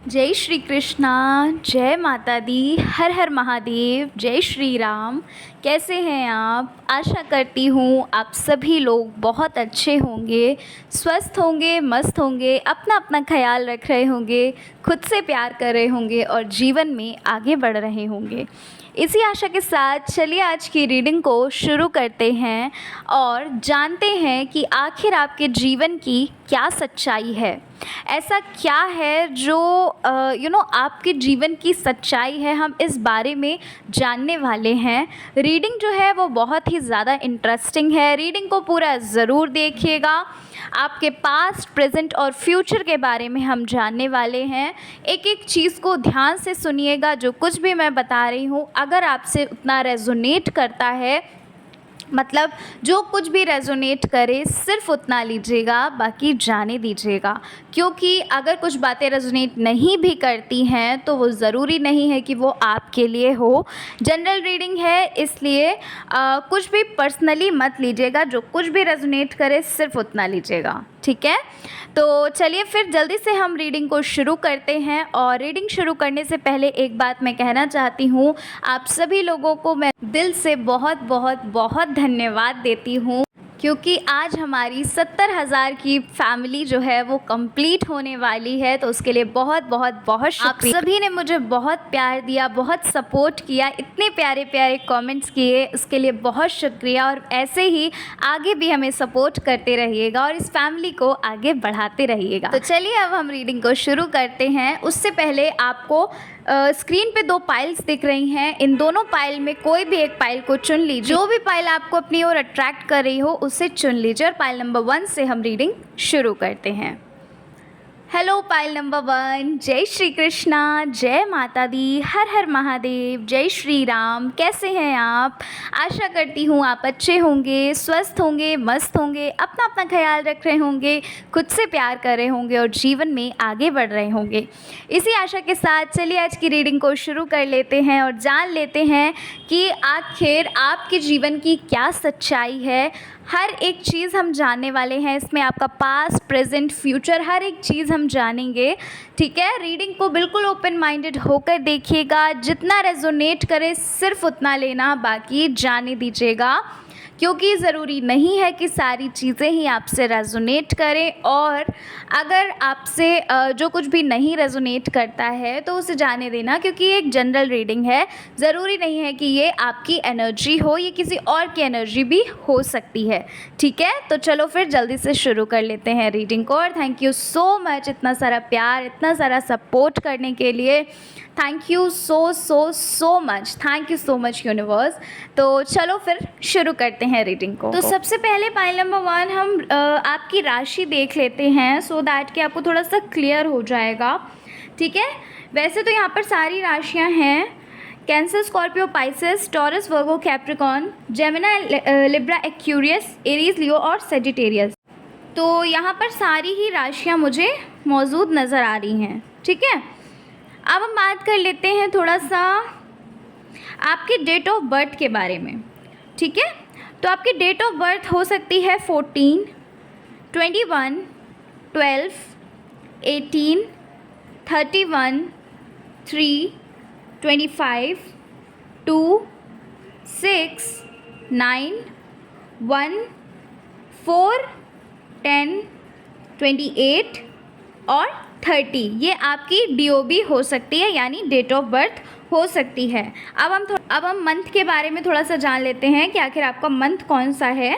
जय श्री कृष्णा। जय माता दी। हर हर महादेव। जय श्री राम। कैसे हैं आप? आशा करती हूँ आप सभी लोग बहुत अच्छे होंगे, स्वस्थ होंगे, मस्त होंगे, अपना अपना ख्याल रख रहे होंगे, खुद से प्यार कर रहे होंगे और जीवन में आगे बढ़ रहे होंगे। इसी आशा के साथ चलिए आज की रीडिंग को शुरू करते हैं और जानते हैं कि आखिर आपके जीवन की क्या सच्चाई है। ऐसा क्या है जो आपके जीवन की सच्चाई है, हम इस बारे में जानने वाले हैं। रीडिंग जो है वो बहुत ही ज़्यादा इंटरेस्टिंग है। रीडिंग को पूरा ज़रूर देखिएगा। आपके पास्ट, प्रेजेंट और फ्यूचर के बारे में हम जानने वाले हैं। एक एक चीज़ को ध्यान से सुनिएगा। जो कुछ भी मैं बता रही हूँ अगर आपसे उतना रेजोनेट करता है, मतलब जो कुछ भी रेजोनेट करे सिर्फ उतना लीजिएगा, बाकी जाने दीजिएगा। क्योंकि अगर कुछ बातें रेजोनेट नहीं भी करती हैं तो वो ज़रूरी नहीं है कि वो आपके लिए हो। जनरल रीडिंग है, इसलिए कुछ भी पर्सनली मत लीजिएगा। जो कुछ भी रेजोनेट करे सिर्फ उतना लीजिएगा, ठीक है? तो चलिए फिर जल्दी से हम रीडिंग को शुरू करते हैं। और रीडिंग शुरू करने से पहले एक बात मैं कहना चाहती हूँ, आप सभी लोगों को मैं दिल से बहुत बहुत बहुत धन्यवाद देती हूँ, क्योंकि आज हमारी 70,000 की फैमिली जो है वो कंप्लीट होने वाली है। तो उसके लिए बहुत बहुत बहुत शुक्रिया। आप सभी ने मुझे बहुत प्यार दिया, बहुत सपोर्ट किया, इतने प्यारे प्यारे कमेंट्स किए, उसके लिए बहुत शुक्रिया। और ऐसे ही आगे भी हमें सपोर्ट करते रहिएगा और इस फैमिली को आगे बढ़ाते रहिएगा। तो चलिए अब हम रीडिंग को शुरू करते हैं। उससे पहले आपको स्क्रीन पे 2 पाइल्स दिख रही हैं। इन दोनों पाइल में कोई भी एक पाइल को चुन लीजिए। जो भी पाइल आपको अपनी ओर अट्रैक्ट कर रही हो उसे चुन लीजिए। और पाइल नंबर 1 से हम रीडिंग शुरू करते हैं। Hello pile number 1। जय श्री कृष्णा। जय माता दी। हर हर महादेव। जय श्री राम। कैसे हैं आप? आशा करती हूँ आप अच्छे होंगे, स्वस्थ होंगे, मस्त होंगे, अपना अपना ख्याल रख रहे होंगे, खुद से प्यार कर रहे होंगे और जीवन में आगे बढ़ रहे होंगे। इसी आशा के साथ चलिए आज की रीडिंग को शुरू कर लेते हैं और जान लेते हैं कि आखिर आपके जीवन की क्या सच्चाई है। हर एक चीज़ हम जानने वाले हैं इसमें। आपका पास्ट, प्रेजेंट, फ्यूचर, हर एक चीज़ हम जानेंगे, ठीक है? रीडिंग को बिल्कुल ओपन माइंडेड होकर देखिएगा। जितना रेजोनेट करे सिर्फ उतना लेना, बाकी जाने दीजिएगा। क्योंकि ज़रूरी नहीं है कि सारी चीज़ें ही आपसे रेजोनेट करें। और अगर आपसे जो कुछ भी नहीं रेजोनेट करता है तो उसे जाने देना, क्योंकि ये एक जनरल रीडिंग है। ज़रूरी नहीं है कि ये आपकी एनर्जी हो, ये किसी और की एनर्जी भी हो सकती है, ठीक है? तो चलो फिर जल्दी से शुरू कर लेते हैं रीडिंग को। और थैंक यू सो मच इतना सारा प्यार, इतना सारा सपोर्ट करने के लिए। Thank you so so so much. Thank you so much universe. तो चलो फिर शुरू करते हैं रीडिंग को। तो सबसे पहले पाइल नंबर 1 हम आपकी राशि देख लेते हैं, सो दैट कि आपको थोड़ा सा क्लियर हो जाएगा, ठीक है? वैसे तो यहाँ पर सारी राशियाँ हैं: Cancer, Scorpio, Pisces, Taurus, Virgo, Capricorn, Gemini, Libra, Aquarius, Aries, Leo और सेजिटेरियस। तो यहाँ पर सारी ही राशियाँ मुझे मौजूद नज़र आ रही हैं, ठीक है? अब हम बात कर लेते हैं थोड़ा सा आपके डेट ऑफ बर्थ के बारे में, ठीक है? तो आपकी डेट ऑफ बर्थ हो सकती है 14, 21, 12, 18, 31, 3, 25, 2, 6, 9, 1, 4, 10, 28 और 30। ये आपकी DOB हो सकती है, यानी डेट ऑफ बर्थ हो सकती है। अब हम मंथ के बारे में थोड़ा सा जान लेते हैं कि आखिर आपका मंथ कौन सा है,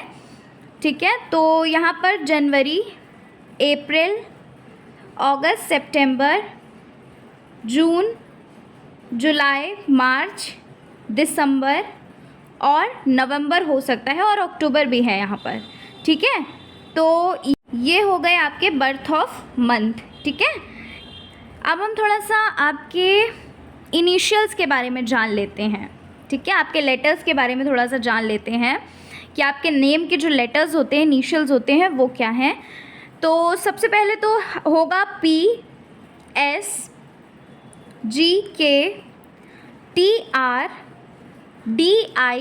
ठीक है? तो यहाँ पर जनवरी, अप्रैल, अगस्त, सितंबर, जून, जुलाई, मार्च, दिसंबर और नवंबर हो सकता है, और अक्टूबर भी है यहाँ पर, ठीक है? तो ये हो गए आपके बर्थ ऑफ मंथ, ठीक है? अब हम थोड़ा सा आपके इनिशियल्स के बारे में जान लेते हैं, ठीक है? आपके लेटर्स के बारे में थोड़ा सा जान लेते हैं कि आपके नेम के जो लेटर्स होते हैं, इनिशियल्स होते हैं, वो क्या हैं। तो सबसे पहले तो होगा PS, GK, TR, DI,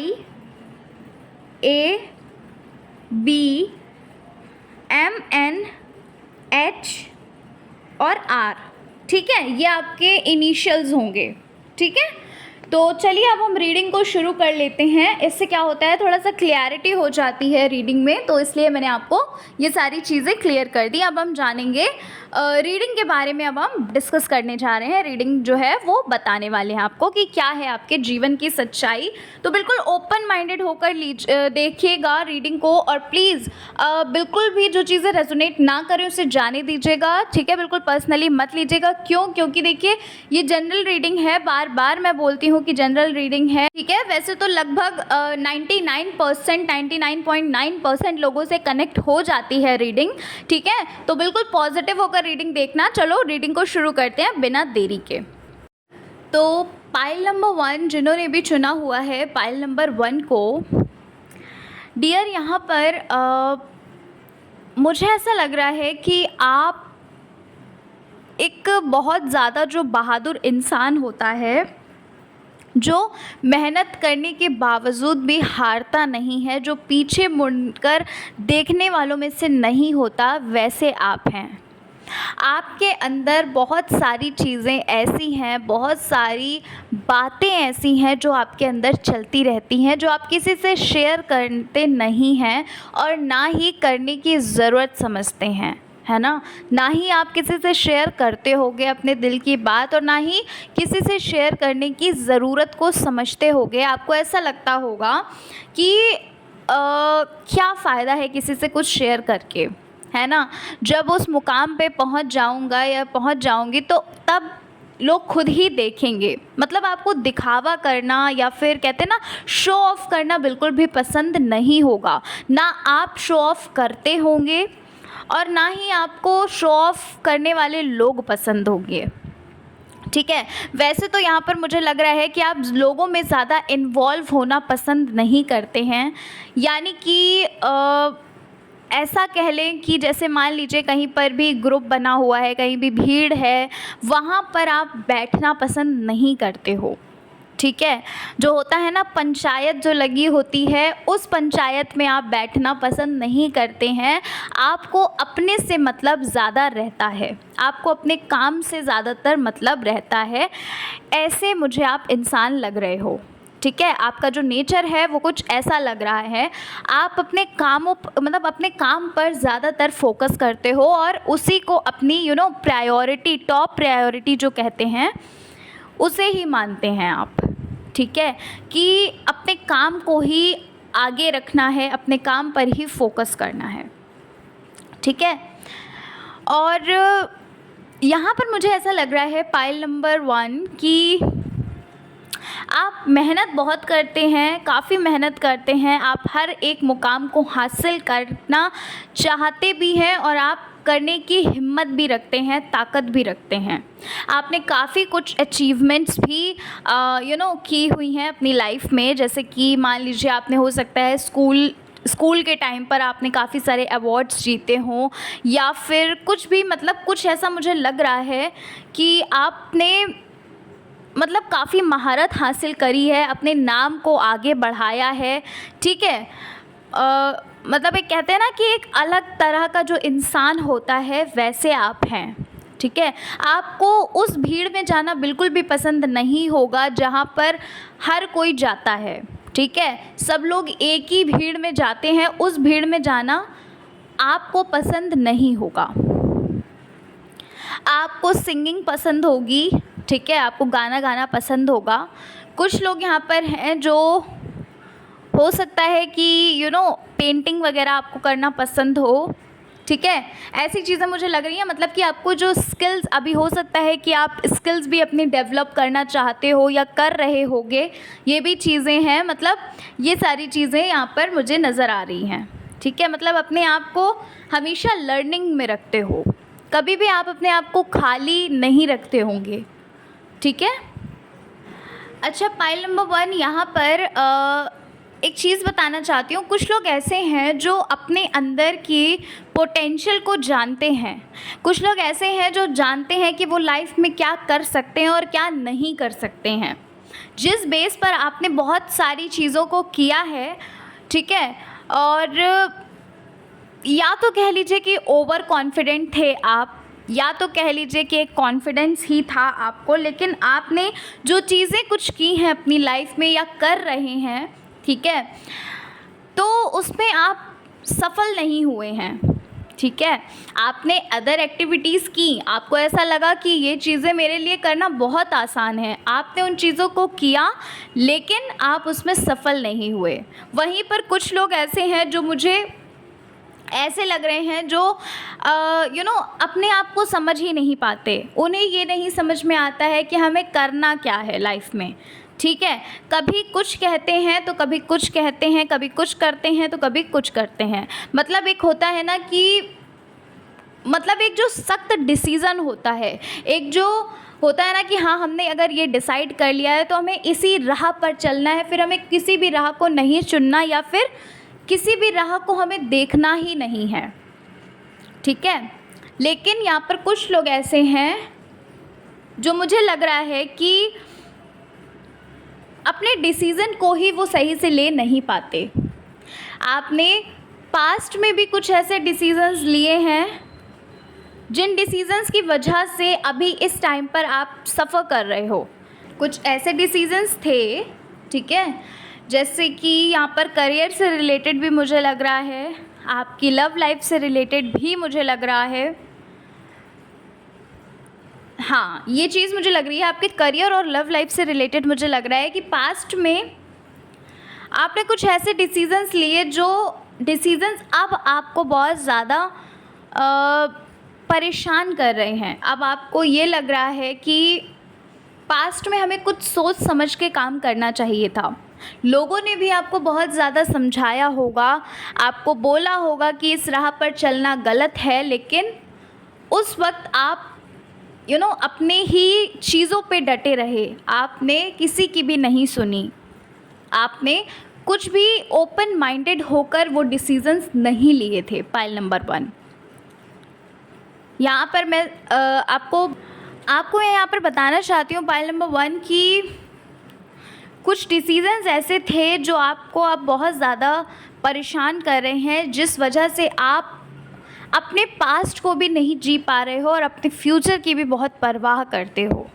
AB, MN, H और R, ठीक है, ये आपके इनिशियल्स होंगे। ठीक है, तो चलिए अब हम रीडिंग को शुरू कर लेते हैं। इससे क्या होता है, थोड़ा सा क्लैरिटी हो जाती है रीडिंग में, तो इसलिए मैंने आपको ये सारी चीज़ें क्लियर कर दी। अब हम जानेंगे रीडिंग के बारे में। अब हम डिस्कस करने जा रहे हैं। रीडिंग जो है वो बताने वाले हैं आपको कि क्या है आपके जीवन की सच्चाई। तो बिल्कुल ओपन माइंडेड होकर देखिएगा रीडिंग को, और प्लीज़ बिल्कुल भी जो चीज़ें रेजोनेट ना करें उसे जाने दीजिएगा। ठीक है, बिल्कुल पर्सनली मत लीजिएगा। क्यों? क्योंकि देखिए ये जनरल रीडिंग है, बार बार मैं बोलती हूँ कि जनरल रीडिंग है। ठीक है, वैसे तो लगभग 99%, 99.9% लोगों से कनेक्ट हो जाती है रीडिंग। ठीक है, तो बिल्कुल पॉजिटिव होकर रीडिंग देखना। चलो रीडिंग को शुरू करते हैं बिना देरी के। तो पाइल नंबर 1 जिन्होंने भी चुना हुआ है, पाइल नंबर 1 को, डियर, यहाँ पर मुझे ऐसा लग रहा है कि आप एक बहुत ज़्यादा जो बहादुर इंसान होता है, जो मेहनत करने के बावजूद भी हारता नहीं है, जो पीछे मुड़कर देखने वालों में से नहीं होता, वैसे आप हैं। आपके अंदर बहुत सारी चीज़ें ऐसी हैं, बहुत सारी बातें ऐसी हैं जो आपके अंदर चलती रहती हैं, जो आप किसी से शेयर करते नहीं हैं और ना ही करने की ज़रूरत समझते हैं, है ना। ना ही आप किसी से शेयर करते होगे अपने दिल की बात, और ना ही किसी से शेयर करने की ज़रूरत को समझते होगे। आपको ऐसा लगता होगा कि क्या फ़ायदा है किसी से कुछ शेयर करके, है ना। जब उस मुकाम पे पहुंच जाऊंगा या पहुंच जाऊंगी तो तब लोग खुद ही देखेंगे। मतलब आपको दिखावा करना या फिर कहते हैं ना शो ऑफ़ करना बिल्कुल भी पसंद नहीं होगा। ना आप शो ऑफ़ करते होंगे और ना ही आपको शो ऑफ़ करने वाले लोग पसंद होंगे। ठीक है, वैसे तो यहाँ पर मुझे लग रहा है कि आप लोगों में ज़्यादा इन्वॉल्व होना पसंद नहीं करते हैं। यानी कि ऐसा कह लें कि जैसे मान लीजिए कहीं पर भी ग्रुप बना हुआ है, कहीं भी भीड़ है, वहाँ पर आप बैठना पसंद नहीं करते हो। ठीक है, जो होता है ना पंचायत जो लगी होती है, उस पंचायत में आप बैठना पसंद नहीं करते हैं। आपको अपने से मतलब ज़्यादा रहता है, आपको अपने काम से ज़्यादातर मतलब रहता है। ऐसे मुझे आप इंसान लग रहे हो। ठीक है, आपका जो नेचर है वो कुछ ऐसा लग रहा है। आप अपने कामों मतलब अपने काम पर ज़्यादातर फोकस करते हो और उसी को अपनी प्रायोरिटी, टॉप प्रायोरिटी जो कहते हैं, उसे ही मानते हैं आप। ठीक है, कि अपने काम को ही आगे रखना है, अपने काम पर ही फोकस करना है। ठीक है, और यहाँ पर मुझे ऐसा लग रहा है पाइल नंबर 1 कि आप मेहनत बहुत करते हैं, काफ़ी मेहनत करते हैं। आप हर एक मुकाम को हासिल करना चाहते भी हैं और आप करने की हिम्मत भी रखते हैं, ताकत भी रखते हैं। आपने काफ़ी कुछ अचीवमेंट्स भी की हुई हैं अपनी लाइफ में। जैसे कि मान लीजिए आपने, हो सकता है स्कूल के टाइम पर आपने काफ़ी सारे अवार्ड्स जीते हों, या फिर कुछ भी, मतलब कुछ ऐसा मुझे लग रहा है कि आपने मतलब काफ़ी महारत हासिल करी है, अपने नाम को आगे बढ़ाया है। ठीक है, मतलब एक कहते हैं ना कि एक अलग तरह का जो इंसान होता है, वैसे आप हैं। ठीक है, आपको उस भीड़ में जाना बिल्कुल भी पसंद नहीं होगा जहाँ पर हर कोई जाता है। ठीक है, सब लोग एक ही भीड़ में जाते हैं, उस भीड़ में जाना आपको पसंद नहीं होगा। आपको सिंगिंग पसंद होगी। ठीक है, आपको गाना गाना पसंद होगा। कुछ लोग यहाँ पर हैं जो हो सकता है कि पेंटिंग वगैरह आपको करना पसंद हो। ठीक है, ऐसी चीज़ें मुझे लग रही हैं। मतलब कि आपको जो स्किल्स, अभी हो सकता है कि आप स्किल्स भी अपनी डेवलप करना चाहते हो या कर रहे होगे, ये भी चीज़ें हैं। मतलब ये सारी चीज़ें यहाँ पर मुझे नज़र आ रही हैं। ठीक है, मतलब अपने आप को हमेशा लर्निंग में रखते हो, कभी भी आप अपने आप को खाली नहीं रखते होंगे। ठीक है, अच्छा, पाइल नंबर 1 यहाँ पर एक चीज़ बताना चाहती हूँ। कुछ लोग ऐसे हैं जो अपने अंदर की पोटेंशियल को जानते हैं। कुछ लोग ऐसे हैं जो जानते हैं कि वो लाइफ में क्या कर सकते हैं और क्या नहीं कर सकते हैं। जिस बेस पर आपने बहुत सारी चीज़ों को किया है, ठीक है, और या तो कह लीजिए कि ओवर कॉन्फिडेंट थे आप, या तो कह लीजिए कि एक कॉन्फिडेंस ही था आपको, लेकिन आपने जो चीज़ें कुछ की हैं अपनी लाइफ में या कर रहे हैं, ठीक है, तो उसमें आप सफल नहीं हुए हैं, ठीक है। आपने अदर एक्टिविटीज़ की, आपको ऐसा लगा कि ये चीज़ें मेरे लिए करना बहुत आसान है, आपने उन चीज़ों को किया लेकिन आप उसमें सफल नहीं हुए। वहीं पर कुछ लोग ऐसे हैं जो मुझे ऐसे लग रहे हैं जो अपने आप को समझ ही नहीं पाते, उन्हें ये नहीं समझ में आता है कि हमें करना क्या है लाइफ में, ठीक है। कभी कुछ कहते हैं तो कभी कुछ कहते हैं, कभी कुछ करते हैं तो कभी कुछ करते हैं। मतलब एक होता है ना कि मतलब एक जो सख्त डिसीज़न होता है, एक जो होता है ना कि हाँ, हमने अगर ये डिसाइड कर लिया है तो हमें इसी राह पर चलना है, फिर हमें किसी भी राह को नहीं चुनना या फिर किसी भी राह को हमें देखना ही नहीं है, ठीक है। लेकिन यहाँ पर कुछ लोग ऐसे हैं जो मुझे लग रहा है कि अपने डिसीज़न को ही वो सही से ले नहीं पाते। आपने पास्ट में भी कुछ ऐसे डिसीज़न्स लिए हैं जिन डिसीज़न्स की वजह से अभी इस टाइम पर आप सफ़र कर रहे हो। कुछ ऐसे डिसीज़न्स थे, ठीक है, जैसे कि यहाँ पर करियर से रिलेटेड भी मुझे लग रहा है, आपकी लव लाइफ से रिलेटेड भी मुझे लग रहा है। हाँ, ये चीज़ मुझे लग रही है आपके करियर और लव लाइफ से रिलेटेड। मुझे लग रहा है कि पास्ट में आपने कुछ ऐसे डिसीज़न्स लिए जो डिसीज़न्स अब आपको बहुत ज़्यादा परेशान कर रहे हैं। अब आपको ये लग रहा है कि पास्ट में हमें कुछ सोच समझ के काम करना चाहिए था। लोगों ने भी आपको बहुत ज़्यादा समझाया होगा, आपको बोला होगा कि इस राह पर चलना गलत है, लेकिन उस वक्त आप अपने ही चीज़ों पे डटे रहे, आपने किसी की भी नहीं सुनी, आपने कुछ भी ओपन माइंडेड होकर वो डिसीजंस नहीं लिए थे। पाइल नंबर 1 यहाँ पर मैं आपको मैं यहाँ पर बताना चाहती हूँ, पाइल नंबर 1 की कुछ डिसीजंस ऐसे थे जो आपको अब बहुत ज़्यादा परेशान कर रहे हैं, जिस वजह से आप अपने पास्ट को भी नहीं जी पा रहे हो और अपने फ्यूचर की भी बहुत परवाह करते हो,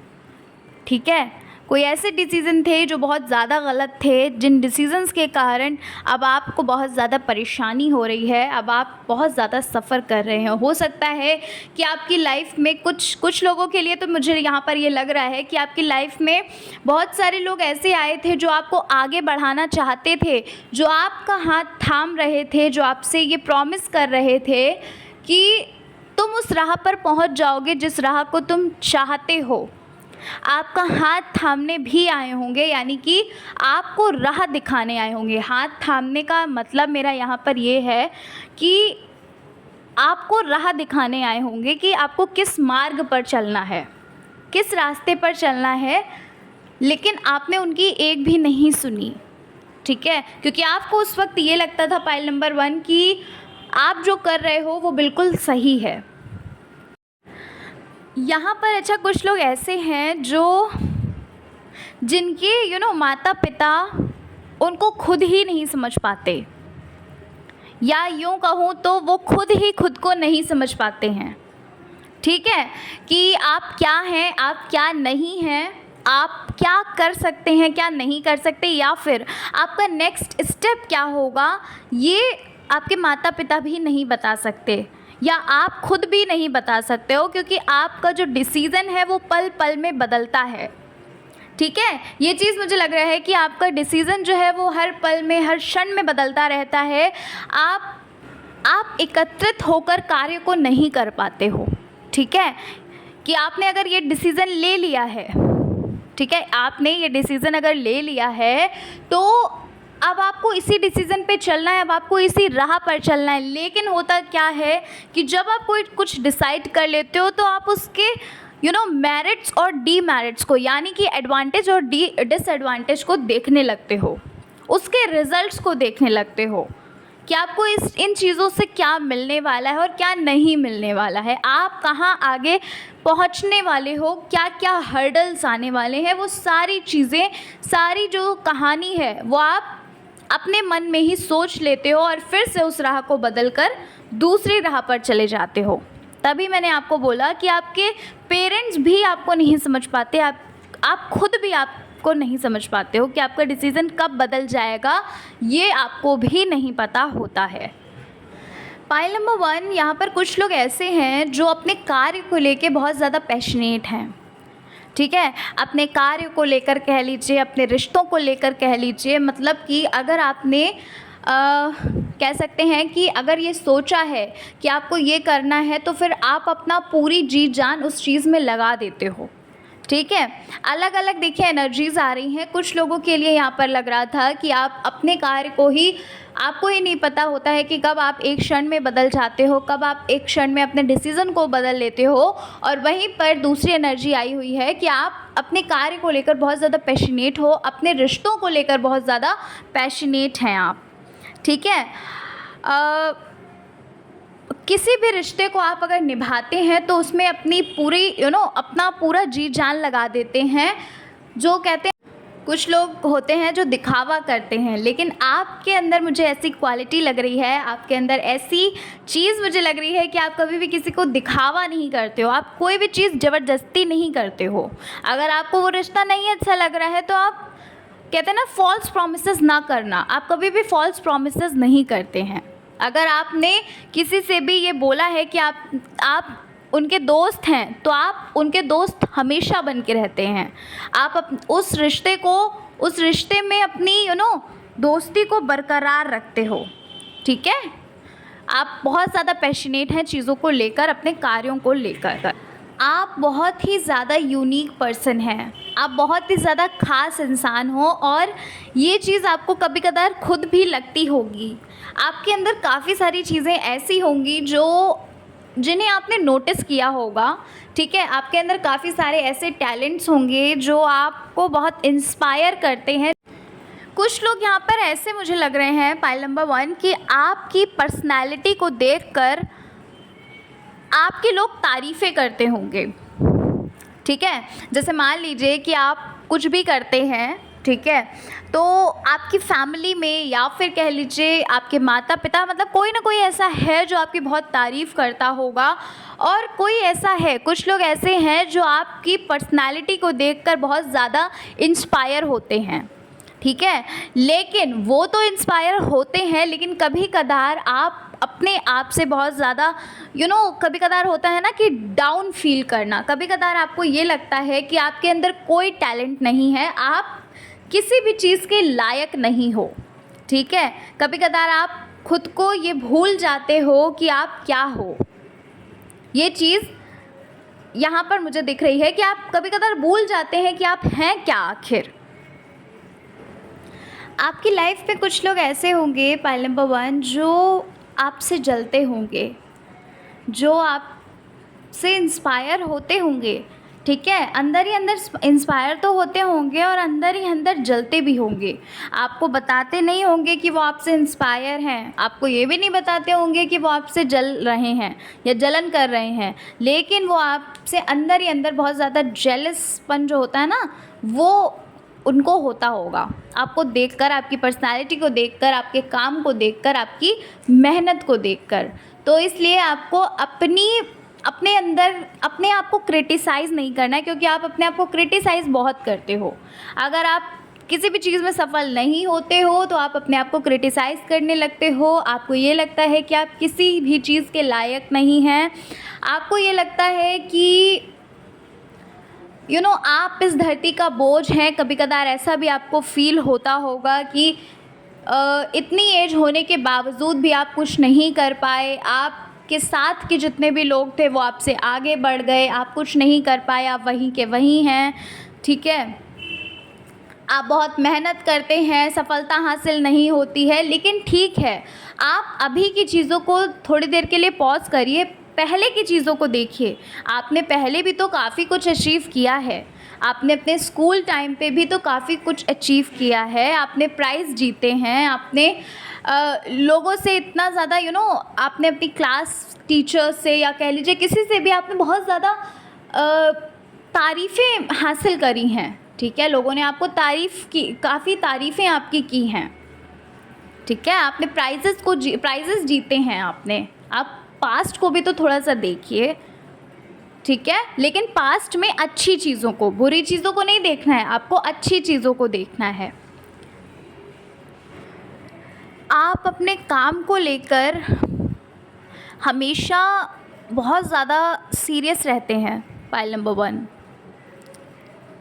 ठीक है। कोई ऐसे डिसीज़न थे जो बहुत ज़्यादा गलत थे, जिन डिसीज़न्स के कारण अब आपको बहुत ज़्यादा परेशानी हो रही है, अब आप बहुत ज़्यादा सफ़र कर रहे हैं। हो सकता है कि आपकी लाइफ में कुछ लोगों के लिए तो मुझे यहाँ पर ये लग रहा है कि आपकी लाइफ में बहुत सारे लोग ऐसे आए थे जो आपको आगे बढ़ाना चाहते थे, जो आपका हाथ थाम रहे थे, जो आपसे ये प्रॉमिस कर रहे थे कि तुम उस राह पर पहुँच जाओगे जिस राह को तुम चाहते हो। आपका हाथ थामने भी आए होंगे, यानी कि आपको राह दिखाने आए होंगे। हाथ थामने का मतलब मेरा यहाँ पर ये है कि आपको राह दिखाने आए होंगे कि आपको किस मार्ग पर चलना है, किस रास्ते पर चलना है, लेकिन आपने उनकी एक भी नहीं सुनी, ठीक है, क्योंकि आपको उस वक्त ये लगता था पाइल नंबर 1 कि आप जो कर रहे हो वो बिल्कुल सही है। यहाँ पर अच्छा कुछ लोग ऐसे हैं जो जिनके माता पिता उनको खुद ही नहीं समझ पाते, या यूँ कहूँ तो वो खुद ही खुद को नहीं समझ पाते हैं, ठीक है, कि आप क्या हैं, आप क्या नहीं हैं, आप क्या कर सकते हैं, क्या नहीं कर सकते, या फिर आपका नेक्स्ट स्टेप क्या होगा, ये आपके माता पिता भी नहीं बता सकते, या आप खुद भी नहीं बता सकते हो, क्योंकि आपका जो डिसीज़न है वो पल पल में बदलता है, ठीक है। ये चीज़ मुझे लग रहा है कि आपका डिसीज़न जो है वो हर पल में, हर क्षण में बदलता रहता है। आप एकत्रित होकर कार्य को नहीं कर पाते हो, ठीक है, कि आपने अगर ये डिसीज़न ले लिया है, ठीक है, आपने ये डिसीज़न अगर ले लिया है तो अब आपको इसी डिसीज़न पे चलना है, अब आपको इसी राह पर चलना है। लेकिन होता क्या है कि जब आप कोई कुछ डिसाइड कर लेते हो तो आप उसके मेरिट्स और डीमेरिट्स को, यानी कि एडवांटेज और डिसएडवांटेज को देखने लगते हो, उसके रिजल्ट्स को देखने लगते हो कि आपको इन चीज़ों से क्या मिलने वाला है और क्या नहीं मिलने वाला है, आप कहाँ आगे पहुँचने वाले हो, क्या क्या हर्डल्स आने वाले हैं, वो सारी चीज़ें, सारी जो कहानी है वो आप अपने मन में ही सोच लेते हो और फिर से उस राह को बदलकर दूसरी राह पर चले जाते हो, तभी मैंने आपको बोला कि आपके पेरेंट्स भी आपको नहीं समझ पाते, आप खुद भी आपको नहीं समझ पाते हो कि आपका डिसीज़न कब बदल जाएगा, ये आपको भी नहीं पता होता है। पाइल नंबर 1, यहाँ पर कुछ लोग ऐसे हैं जो अपने कार्य को लेके बहुत ज़्यादा पैशनेट हैं, ठीक है। अपने कार्य को लेकर कह लीजिए, अपने रिश्तों को लेकर कह लीजिए, मतलब कि अगर आपने कह सकते हैं कि अगर ये सोचा है कि आपको ये करना है तो फिर आप अपना पूरी जी जान उस चीज़ में लगा देते हो, ठीक है। अलग अलग देखिए एनर्जीज़ आ रही हैं। कुछ लोगों के लिए यहाँ पर लग रहा था कि आप अपने कार्य को ही, आपको ही नहीं पता होता है कि कब आप एक क्षण में बदल जाते हो, कब आप एक क्षण में अपने डिसीज़न को बदल लेते हो। और वहीं पर दूसरी एनर्जी आई हुई है कि आप अपने कार्य को लेकर बहुत ज़्यादा पैशनेट हो, अपने रिश्तों को लेकर बहुत ज़्यादा पैशनेट हैं आप, ठीक है। किसी भी रिश्ते को आप अगर निभाते हैं तो उसमें अपनी पूरी अपना पूरा जी जान लगा देते हैं। जो कहते हैं, कुछ लोग होते हैं जो दिखावा करते हैं, लेकिन आपके अंदर मुझे ऐसी क्वालिटी लग रही है, आपके अंदर ऐसी चीज़ मुझे लग रही है कि आप कभी भी किसी को दिखावा नहीं करते हो, आप कोई भी चीज़ ज़बरदस्ती नहीं करते हो। अगर आपको वो रिश्ता नहीं अच्छा लग रहा है तो आप कहते हैं ना, फॉल्स प्रॉमिसेस ना करना, आप कभी भी फॉल्स प्रॉमिसेस नहीं करते हैं। अगर आपने किसी से भी ये बोला है कि आप उनके दोस्त हैं तो आप उनके दोस्त हमेशा बन के रहते हैं। आप उस रिश्ते में अपनी दोस्ती को बरकरार रखते हो, ठीक है। आप बहुत ज़्यादा पैशनेट हैं चीज़ों को लेकर, अपने कार्यों को लेकर। आप बहुत ही ज़्यादा यूनिक पर्सन हैं, आप बहुत ही ज़्यादा ख़ास इंसान हो, और ये चीज़ आपको कभी कदार खुद भी लगती होगी। आपके अंदर काफ़ी सारी चीज़ें ऐसी होंगी जिन्हें आपने नोटिस किया होगा, ठीक है। आपके अंदर काफ़ी सारे ऐसे टैलेंट्स होंगे जो आपको बहुत इंस्पायर करते हैं। कुछ लोग यहाँ पर ऐसे मुझे लग रहे हैं, पाइल नंबर 1, कि आपकी पर्सनैलिटी को देखकर आपके लोग तारीफ़ें करते होंगे, ठीक है। जैसे मान लीजिए कि आप कुछ भी करते हैं, ठीक है, तो आपकी फैमिली में या फिर कह लीजिए आपके माता पिता, मतलब कोई ना कोई ऐसा है जो आपकी बहुत तारीफ़ करता होगा। और कोई ऐसा है, कुछ लोग ऐसे हैं जो आपकी पर्सनालिटी को देखकर बहुत ज़्यादा इंस्पायर होते हैं, ठीक है। लेकिन वो तो इंस्पायर होते हैं, लेकिन कभी कदार आप अपने आप से बहुत ज़्यादा कभी कदार होता है ना कि डाउन फील करना, कभी कदार आपको ये लगता है कि आपके अंदर कोई टैलेंट नहीं है, आप किसी भी चीज़ के लायक नहीं हो, ठीक है। कभी कदार आप खुद को ये भूल जाते हो कि आप क्या हो। ये चीज़ यहाँ पर मुझे दिख रही है कि आप कभी कदार भूल जाते हैं कि आप हैं क्या आखिर। आपकी लाइफ में कुछ लोग ऐसे होंगे, पाइल नंबर 1, जो आपसे जलते होंगे, जो आपसे इंस्पायर होते होंगे, ठीक है। अंदर ही अंदर इंस्पायर तो होते होंगे और अंदर ही अंदर जलते भी होंगे। आपको बताते नहीं होंगे कि वो आपसे इंस्पायर हैं, आपको ये भी नहीं बताते होंगे कि वो आपसे जल रहे हैं या जलन कर रहे हैं, लेकिन वो आपसे अंदर ही अंदर बहुत ज़्यादा जेलसपन जो होता है ना, वो उनको होता होगा, आपको देखकर, आपकी पर्सनालिटी को देखकर, आपके काम को देखकर, आपकी मेहनत को देखकर। तो इसलिए आपको अपने अंदर अपने आप को क्रिटिसाइज़ नहीं करना है, क्योंकि आप अपने आप को क्रिटिसाइज़ बहुत करते हो। अगर आप किसी भी चीज़ में सफल नहीं होते हो तो आप अपने आप को क्रिटिसाइज़ करने लगते हो, आपको ये लगता है कि आप किसी भी चीज़ के लायक नहीं हैं, आपको ये लगता है कि आप इस धरती का बोझ हैं। कभी कदार ऐसा भी आपको फील होता होगा कि इतनी एज होने के बावजूद भी आप कुछ नहीं कर पाए, आपके साथ के जितने भी लोग थे वो आपसे आगे बढ़ गए, आप कुछ नहीं कर पाए, आप वहीं के वहीं हैं, ठीक है। आप बहुत मेहनत करते हैं, सफलता हासिल नहीं होती है, लेकिन ठीक है, आप अभी की चीज़ों को थोड़ी देर के लिए पॉज करिए, पहले की चीज़ों को देखिए। आपने पहले भी तो काफ़ी कुछ अचीव किया है, आपने अपने स्कूल टाइम पे भी तो काफ़ी कुछ अचीव किया है, आपने प्राइज़ जीते हैं, आपने लोगों से इतना ज़्यादा आपने अपनी क्लास टीचर से या कह लीजिए किसी से भी आपने बहुत ज़्यादा तारीफ़ें हासिल करी हैं, ठीक है। लोगों ने आपको तारीफ़ की, काफ़ी तारीफ़ें आपकी की हैं, ठीक है। आपने प्राइज़ेस जीते हैं, आप पास्ट को भी तो थोड़ा सा देखिए, ठीक है। लेकिन पास्ट में अच्छी चीज़ों को, बुरी चीज़ों को नहीं देखना है, आपको अच्छी चीज़ों को देखना है। आप अपने काम को लेकर हमेशा बहुत ज़्यादा सीरियस रहते हैं, पाइल नंबर 1,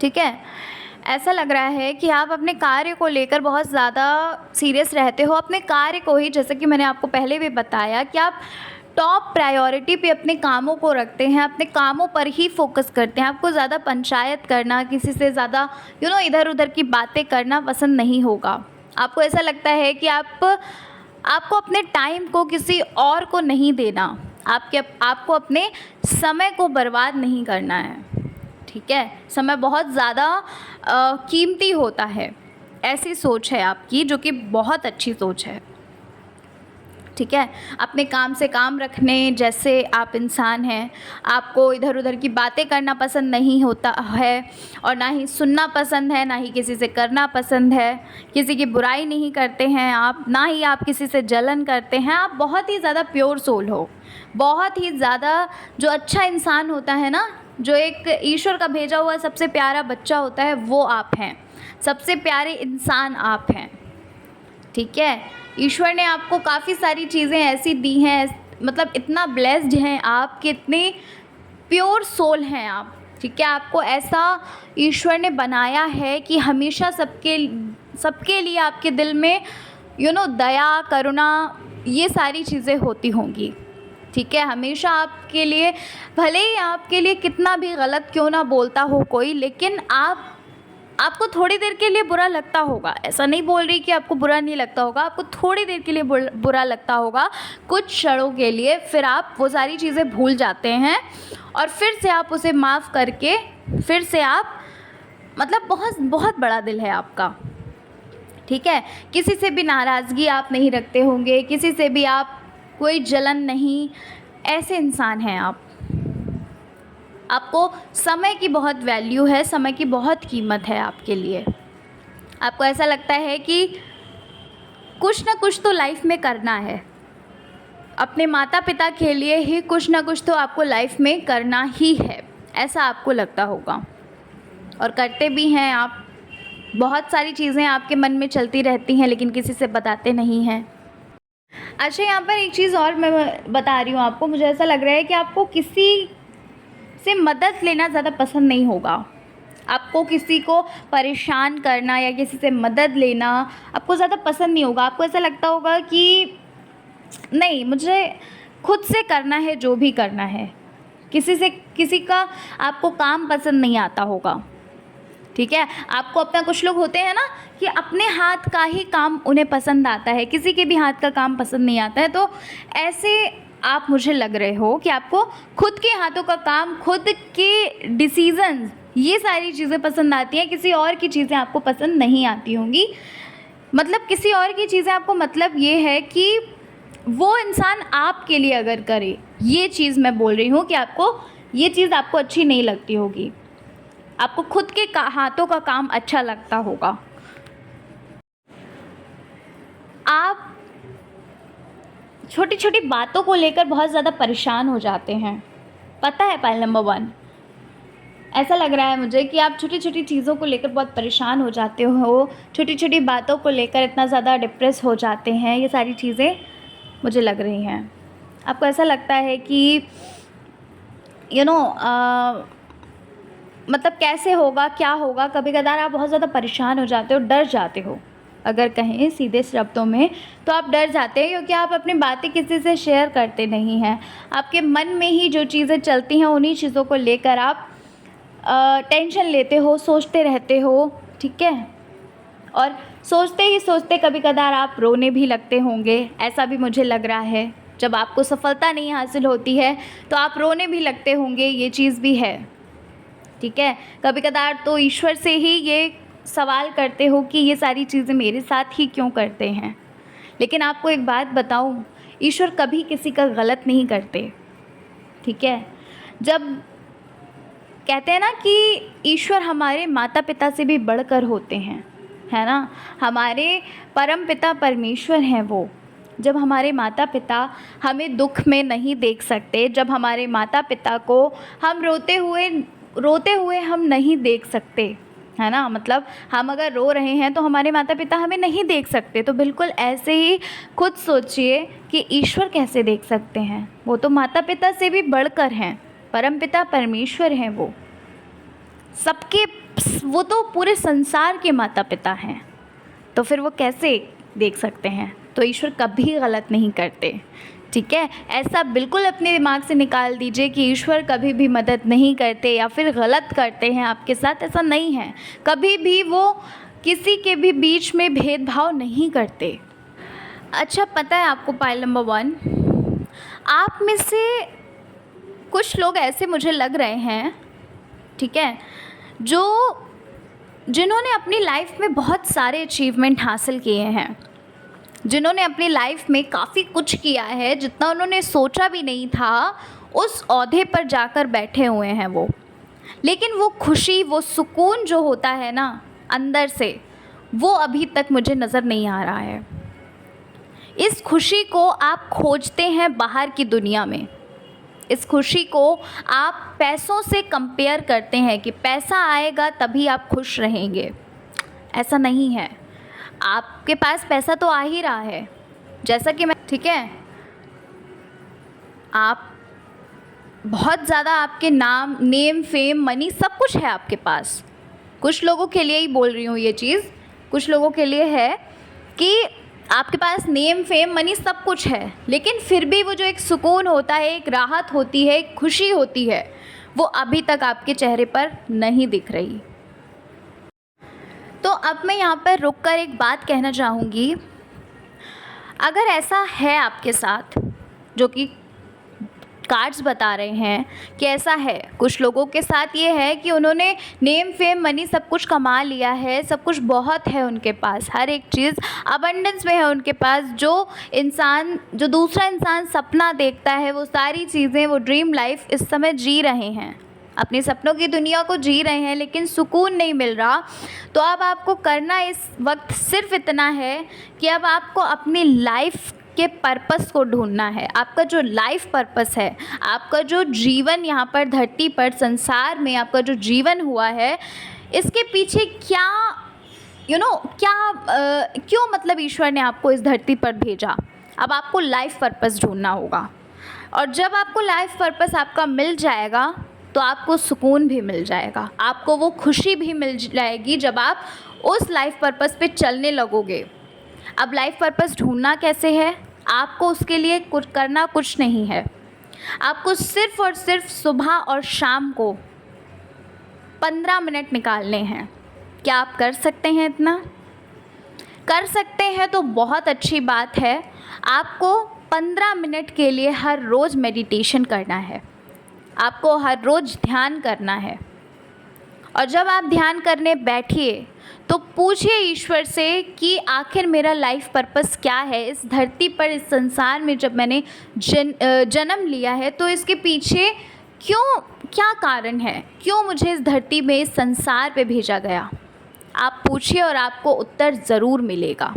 ठीक है। ऐसा लग रहा है कि आप अपने कार्य को लेकर बहुत ज़्यादा सीरियस रहते हो, अपने कार्य को ही, जैसे कि मैंने आपको पहले भी बताया कि आप टॉप प्रायोरिटी पे अपने कामों को रखते हैं, अपने कामों पर ही फोकस करते हैं। आपको ज़्यादा पंचायत करना, किसी से ज़्यादा इधर उधर की बातें करना पसंद नहीं होगा। आपको ऐसा लगता है कि आपको अपने टाइम को किसी और को नहीं देना, आपको अपने समय को बर्बाद नहीं करना है, ठीक है। समय बहुत ज़्यादा कीमती होता है, ऐसी सोच है आपकी, जो कि बहुत अच्छी सोच है, ठीक है। अपने काम से काम रखने जैसे आप इंसान हैं। आपको इधर उधर की बातें करना पसंद नहीं होता है, और ना ही सुनना पसंद है, ना ही किसी से करना पसंद है। किसी की बुराई नहीं करते हैं आप, ना ही आप किसी से जलन करते हैं। आप बहुत ही ज़्यादा प्योर सोल हो, बहुत ही ज़्यादा जो अच्छा इंसान होता है ना, जो एक ईश्वर का भेजा हुआ सबसे प्यारा बच्चा होता है, वो आप हैं। सबसे प्यारे इंसान आप हैं, ठीक है। ईश्वर ने आपको काफ़ी सारी चीज़ें ऐसी दी हैं, मतलब इतना ब्लेस्ड हैं आप कि इतने प्योर सोल हैं आप, ठीक है। आपको ऐसा ईश्वर ने बनाया है कि हमेशा सबके लिए आपके दिल में दया, करुणा, ये सारी चीज़ें होती होंगी, ठीक है। हमेशा आपके लिए, भले ही आपके लिए कितना भी गलत क्यों ना बोलता हो कोई, लेकिन आपको थोड़ी देर के लिए बुरा लगता होगा। ऐसा नहीं बोल रही कि आपको बुरा नहीं लगता होगा, आपको थोड़ी देर के लिए बुरा लगता होगा, कुछ क्षणों के लिए। फिर आप वो सारी चीज़ें भूल जाते हैं और फिर से आप उसे माफ़ करके फिर से आप, मतलब बहुत बहुत बड़ा दिल है आपका, ठीक है। किसी से भी नाराज़गी आप नहीं रखते होंगे, किसी से भी आप कोई जलन नहीं, ऐसे इंसान हैं आप। आपको समय की बहुत वैल्यू है, समय की बहुत कीमत है आपके लिए। आपको ऐसा लगता है कि कुछ ना कुछ तो लाइफ में करना है, अपने माता पिता के लिए ही कुछ ना कुछ तो आपको लाइफ में करना ही है, ऐसा आपको लगता होगा, और करते भी हैं आप। बहुत सारी चीज़ें आपके मन में चलती रहती हैं, लेकिन किसी से बताते नहीं हैं। अच्छा, यहाँ पर एक चीज़ और मैं बता रही हूँ आपको। मुझे ऐसा लग रहा है कि आपको किसी से मदद लेना ज़्यादा पसंद नहीं होगा। आपको किसी को परेशान करना या किसी से मदद लेना आपको ज़्यादा पसंद नहीं होगा। आपको ऐसा लगता होगा कि नहीं, मुझे खुद से करना है जो भी करना है। किसी का आपको काम पसंद नहीं आता होगा, ठीक है। आपको अपना, कुछ लोग होते हैं ना कि अपने हाथ का ही काम उन्हें पसंद आता है, किसी के भी हाथ का काम पसंद नहीं आता है। तो ऐसे आप मुझे लग रहे हो कि आपको खुद के हाथों का काम, खुद के डिसीजंस, ये सारी चीज़ें पसंद आती हैं। किसी और की चीज़ें आपको पसंद नहीं आती होंगी। मतलब किसी और की चीज़ें आपको, मतलब ये है कि वो इंसान आपके लिए अगर करे, ये चीज़ मैं बोल रही हूँ कि आपको ये चीज़ आपको अच्छी नहीं लगती होगी। आपको खुद के हाथों का काम अच्छा लगता होगा। आप छोटी छोटी बातों को लेकर बहुत ज़्यादा परेशान हो जाते हैं, पता है पाइल नंबर 1। ऐसा लग रहा है मुझे कि आप छोटी छोटी चीज़ों को लेकर बहुत परेशान हो जाते हो, छोटी छोटी बातों को लेकर इतना ज़्यादा डिप्रेस हो जाते हैं। ये सारी चीज़ें मुझे लग रही हैं। आपको ऐसा लगता है कि मतलब कैसे होगा, क्या होगा, कभी कभार आप बहुत ज़्यादा परेशान हो जाते हो, डर जाते हो। अगर कहें सीधे शब्दों में तो आप डर जाते हैं, क्योंकि आप अपनी बातें किसी से शेयर करते नहीं हैं। आपके मन में ही जो चीज़ें चलती हैं, उन्हीं चीज़ों को लेकर आप टेंशन लेते हो, सोचते रहते हो, ठीक है। और सोचते ही सोचते कभी कभार आप रोने भी लगते होंगे, ऐसा भी मुझे लग रहा है। जब आपको सफलता नहीं हासिल होती है तो आप रोने भी लगते होंगे, ये चीज़ भी है, ठीक है। कभी कभार तो ईश्वर से ही ये सवाल करते हो कि ये सारी चीज़ें मेरे साथ ही क्यों करते हैं। लेकिन आपको एक बात बताऊं, ईश्वर कभी किसी का गलत नहीं करते, ठीक है। जब कहते हैं ना कि ईश्वर हमारे माता पिता से भी बढ़कर होते हैं, है ना। हमारे परम पिता परमेश्वर हैं, वो जब हमारे माता पिता हमें दुख में नहीं देख सकते, जब हमारे माता पिता को हम रोते हुए हम नहीं देख सकते, है ना। मतलब हम अगर रो रहे हैं तो हमारे माता पिता हमें नहीं देख सकते, तो बिल्कुल ऐसे ही खुद सोचिए कि ईश्वर कैसे देख सकते हैं। वो तो माता पिता से भी बढ़कर हैं, परमपिता परमेश्वर हैं, वो सबके, वो तो पूरे संसार के माता पिता हैं, तो फिर वो कैसे देख सकते हैं। तो ईश्वर कभी गलत नहीं करते, ठीक है। ऐसा बिल्कुल अपने दिमाग से निकाल दीजिए कि ईश्वर कभी भी मदद नहीं करते या फिर गलत करते हैं आपके साथ, ऐसा नहीं है। कभी भी वो किसी के भी बीच में भेदभाव नहीं करते। अच्छा, पता है आपको पॉइंट नंबर 1, आप में से कुछ लोग ऐसे मुझे लग रहे हैं, ठीक है, जिन्होंने अपनी लाइफ में बहुत सारे अचीवमेंट हासिल किए हैं, जिन्होंने अपनी लाइफ में काफ़ी कुछ किया है, जितना उन्होंने सोचा भी नहीं था, उस ओहदे पर जाकर बैठे हुए हैं वो। लेकिन वो खुशी, वो सुकून जो होता है ना अंदर से, वो अभी तक मुझे नज़र नहीं आ रहा है। इस खुशी को आप खोजते हैं बाहर की दुनिया में, इस खुशी को आप पैसों से कंपेयर करते हैं कि पैसा आएगा तभी आप खुश रहेंगे। ऐसा नहीं है, आपके पास पैसा तो आ ही रहा है, जैसा कि मैं, ठीक है, आप बहुत ज़्यादा, आपके नेम फेम मनी सब कुछ है आपके पास। कुछ लोगों के लिए ही बोल रही हूँ ये चीज़, कुछ लोगों के लिए है कि आपके पास नेम फेम मनी सब कुछ है, लेकिन फिर भी वो जो एक सुकून होता है, एक राहत होती है, एक खुशी होती है, वो अभी तक आपके चेहरे पर नहीं दिख रही। तो अब मैं यहाँ पर रुककर एक बात कहना चाहूँगी, अगर ऐसा है आपके साथ, जो कि कार्ड्स बता रहे हैं कि ऐसा है, कुछ लोगों के साथ ये है कि उन्होंने नेम फेम मनी सब कुछ कमा लिया है, सब कुछ बहुत है उनके पास, हर एक चीज़ अबंडेंस में है उनके पास, जो दूसरा इंसान सपना देखता है, वो सारी चीज़ें, वो ड्रीम लाइफ इस समय जी रहे हैं, अपने सपनों की दुनिया को जी रहे हैं, लेकिन सुकून नहीं मिल रहा। तो अब आपको करना इस वक्त सिर्फ इतना है कि अब आपको अपनी लाइफ के पर्पस को ढूंढना है। आपका जो लाइफ पर्पस है, आपका जो जीवन यहाँ पर धरती पर संसार में आपका जो जीवन हुआ है, इसके पीछे क्या क्यों, मतलब ईश्वर ने आपको इस धरती पर भेजा। अब आपको लाइफ पर्पस ढूंढना होगा, और जब आपको लाइफ पर्पस आपका मिल जाएगा तो आपको सुकून भी मिल जाएगा, आपको वो खुशी भी मिल जाएगी जब आप उस लाइफ पर्पस पे चलने लगोगे। अब लाइफ पर्पस ढूंढना कैसे है, आपको उसके लिए कुछ करना कुछ नहीं है, आपको सिर्फ़ और सिर्फ सुबह और शाम को 15 मिनट निकालने हैं। क्या आप कर सकते हैं? इतना कर सकते हैं तो बहुत अच्छी बात है। आपको 15 मिनट के लिए हर रोज़ मेडिटेशन करना है, आपको हर रोज़ ध्यान करना है, और जब आप ध्यान करने बैठिए तो पूछिए ईश्वर से कि आखिर मेरा लाइफ पर्पस क्या है, इस धरती पर, इस संसार में जब मैंने जन्म लिया है तो इसके पीछे क्या कारण है, क्यों मुझे इस धरती में, इस संसार पे भेजा गया। आप पूछिए और आपको उत्तर ज़रूर मिलेगा।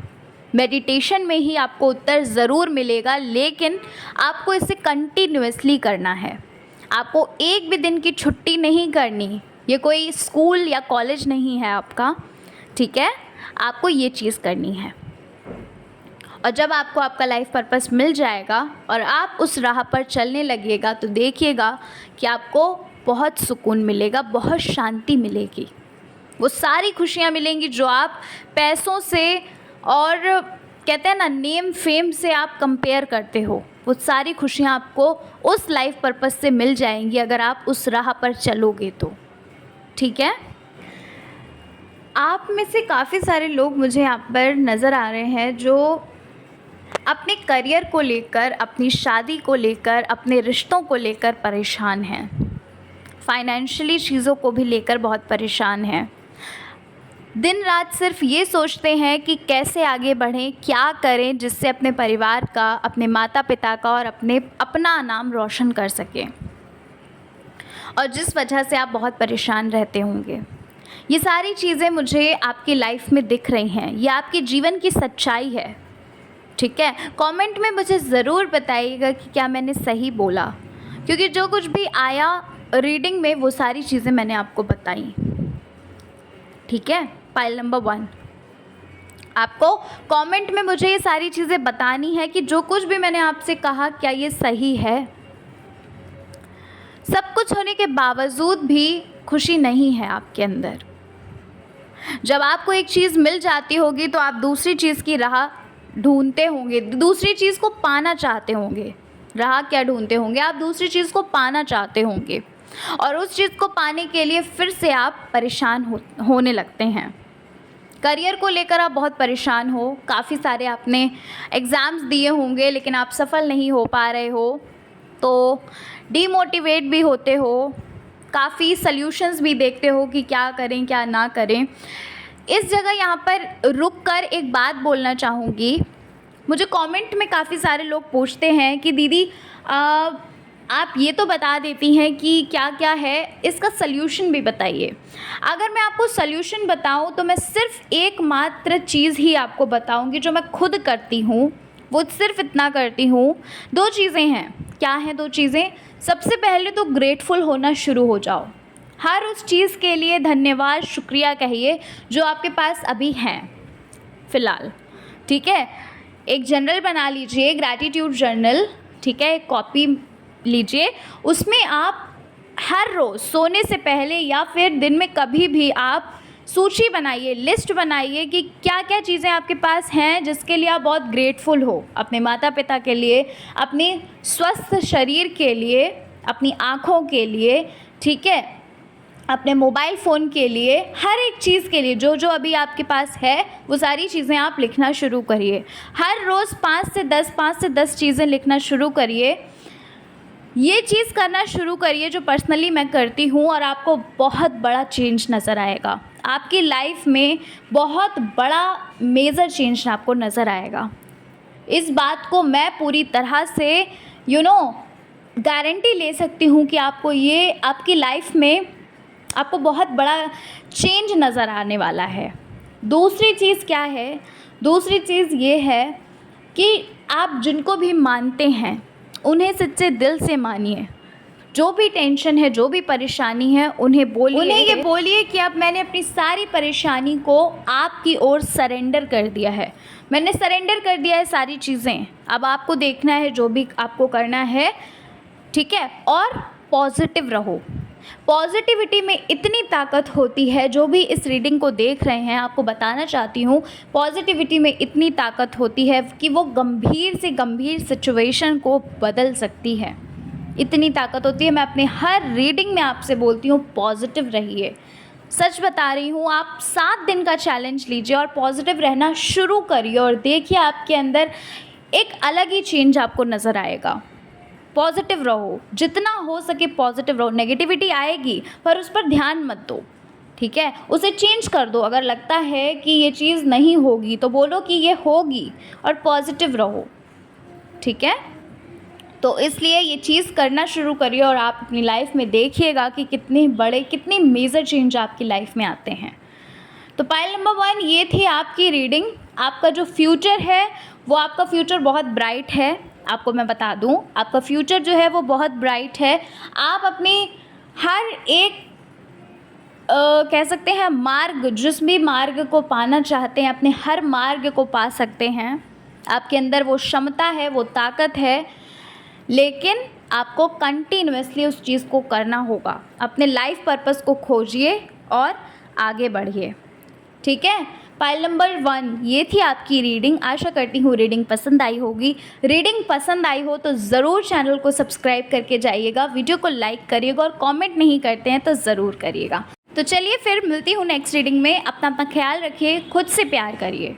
मेडिटेशन में ही आपको उत्तर ज़रूर मिलेगा, लेकिन आपको इसे कंटिन्यूअसली करना है। आपको एक भी दिन की छुट्टी नहीं करनी, ये कोई स्कूल या कॉलेज नहीं है आपका, ठीक है। आपको ये चीज़ करनी है, और जब आपको आपका लाइफ पर्पस मिल जाएगा और आप उस राह पर चलने लगिएगा तो देखिएगा कि आपको बहुत सुकून मिलेगा, बहुत शांति मिलेगी, वो सारी खुशियाँ मिलेंगी जो आप पैसों से और कहते हैं ना नेम फेम से आप कंपेयर करते हो, वो सारी खुशियाँ आपको उस लाइफ पर्पस से मिल जाएंगी अगर आप उस राह पर चलोगे तो, ठीक है। आप में से काफ़ी सारे लोग मुझे यहाँ पर नज़र आ रहे हैं जो अपने करियर को लेकर, अपनी शादी को लेकर, अपने रिश्तों को लेकर परेशान हैं, फाइनेंशियली चीज़ों को भी लेकर बहुत परेशान हैं। दिन रात सिर्फ ये सोचते हैं कि कैसे आगे बढ़ें, क्या करें जिससे अपने परिवार का, अपने माता पिता का और अपना नाम रोशन कर सकें, और जिस वजह से आप बहुत परेशान रहते होंगे। ये सारी चीज़ें मुझे आपकी लाइफ में दिख रही हैं, ये आपके जीवन की सच्चाई है, ठीक है, कमेंट में मुझे ज़रूर बताइएगा कि क्या मैंने सही बोला, क्योंकि जो कुछ भी आया रीडिंग में वो सारी चीज़ें मैंने आपको बताई। ठीक है, पाइल नंबर 1, आपको कमेंट में मुझे ये सारी चीज़ें बतानी है कि जो कुछ भी मैंने आपसे कहा क्या ये सही है। सब कुछ होने के बावजूद भी खुशी नहीं है आपके अंदर। जब आपको एक चीज़ मिल जाती होगी तो आप दूसरी चीज़ की राह ढूंढते होंगे, दूसरी चीज़ को पाना चाहते होंगे। राह क्या ढूंढते होंगे, आप दूसरी चीज़ को पाना चाहते होंगे, और उस चीज़ को पाने के लिए फिर से आप परेशान होने लगते हैं। करियर को लेकर आप बहुत परेशान हो, काफ़ी सारे आपने एग्ज़ाम्स दिए होंगे लेकिन आप सफल नहीं हो पा रहे हो, तो डीमोटिवेट भी होते हो, काफ़ी सल्यूशंस भी देखते हो कि क्या करें क्या ना करें। इस जगह यहाँ पर रुक कर एक बात बोलना चाहूँगी। मुझे कमेंट में काफ़ी सारे लोग पूछते हैं कि दीदी आप ये तो बता देती हैं कि क्या क्या है, इसका सल्यूशन भी बताइए। अगर मैं आपको सल्यूशन बताऊं तो मैं सिर्फ एकमात्र चीज़ ही आपको बताऊंगी जो मैं खुद करती हूँ, वो सिर्फ इतना करती हूँ। 2 चीज़ें हैं। क्या हैं 2 चीज़ें? सबसे पहले तो ग्रेटफुल होना शुरू हो जाओ, हर उस चीज़ के लिए धन्यवाद शुक्रिया कहिए जो आपके पास अभी हैं फ़िलहाल। ठीक है, एक जर्नल बना लीजिए, ग्रैटिट्यूड जर्नल। ठीक है, एक कॉपी लीजिए, उसमें आप हर रोज़ सोने से पहले या फिर दिन में कभी भी आप सूची बनाइए, लिस्ट बनाइए कि क्या क्या चीज़ें आपके पास हैं जिसके लिए आप बहुत ग्रेटफुल हो। अपने माता पिता के लिए, अपने स्वस्थ शरीर के लिए, अपनी आँखों के लिए, ठीक है, अपने मोबाइल फ़ोन के लिए, हर एक चीज़ के लिए जो जो अभी आपके पास है वो सारी चीज़ें आप लिखना शुरू करिए। हर रोज़ 5 से 10 चीज़ें लिखना शुरू करिए। ये चीज़ करना शुरू करिए जो पर्सनली मैं करती हूँ, और आपको बहुत बड़ा चेंज नज़र आएगा। आपकी लाइफ में बहुत बड़ा मेजर चेंज आपको नज़र आएगा। इस बात को मैं पूरी तरह से गारंटी ले सकती हूँ कि आपको ये आपकी लाइफ में आपको बहुत बड़ा चेंज नज़र आने वाला है। दूसरी चीज़ क्या है? दूसरी चीज़ ये है कि आप जिनको भी मानते हैं उन्हें सच्चे दिल से मानिए। जो भी टेंशन है, जो भी परेशानी है, उन्हें बोलिए। उन्हें ये बोलिए कि अब मैंने अपनी सारी परेशानी को आपकी ओर सरेंडर कर दिया है, मैंने सरेंडर कर दिया है सारी चीज़ें, अब आपको देखना है जो भी आपको करना है। ठीक है, और पॉजिटिव रहो। पॉजिटिविटी में इतनी ताकत होती है, जो भी इस रीडिंग को देख रहे हैं आपको बताना चाहती हूँ, पॉजिटिविटी में इतनी ताकत होती है कि वो गंभीर से गंभीर सिचुएशन को बदल सकती है। इतनी ताकत होती है। मैं अपने हर रीडिंग में आपसे बोलती हूँ पॉजिटिव रहिए। सच बता रही हूँ, आप 7 दिन का चैलेंज लीजिए और पॉजिटिव रहना शुरू करिए, और देखिए आपके अंदर एक अलग ही चेंज आपको नज़र आएगा। पॉजिटिव रहो, जितना हो सके पॉजिटिव रहो। नेगेटिविटी आएगी पर उस पर ध्यान मत दो, ठीक है, उसे चेंज कर दो। अगर लगता है कि ये चीज़ नहीं होगी तो बोलो कि ये होगी, और पॉजिटिव रहो। ठीक है, तो इसलिए ये चीज़ करना शुरू करिए और आप अपनी लाइफ में देखिएगा कि कितने बड़े, कितनी मेजर चेंज आपकी लाइफ में आते हैं। तो पाइल नंबर 1 ये थी आपकी रीडिंग। आपका जो फ्यूचर है वो आपका फ्यूचर बहुत ब्राइट है। आपको मैं बता दूं, आपका फ्यूचर जो है वो बहुत ब्राइट है। आप अपनी हर एक कह सकते हैं मार्ग, जिस भी मार्ग को पाना चाहते हैं, अपने हर मार्ग को पा सकते हैं। आपके अंदर वो क्षमता है, वो ताकत है, लेकिन आपको कंटिन्यूअसली उस चीज़ को करना होगा। अपने लाइफ पर्पस को खोजिए और आगे बढ़िए। ठीक है, पाइल नंबर 1 ये थी आपकी रीडिंग। आशा करती हूँ रीडिंग पसंद आई होगी। रीडिंग पसंद आई हो तो ज़रूर चैनल को सब्सक्राइब करके जाइएगा, वीडियो को लाइक करिएगा, और कमेंट नहीं करते हैं तो ज़रूर करिएगा। तो चलिए फिर मिलती हूँ नेक्स्ट रीडिंग में। अपना ख्याल रखिए, खुद से प्यार करिए।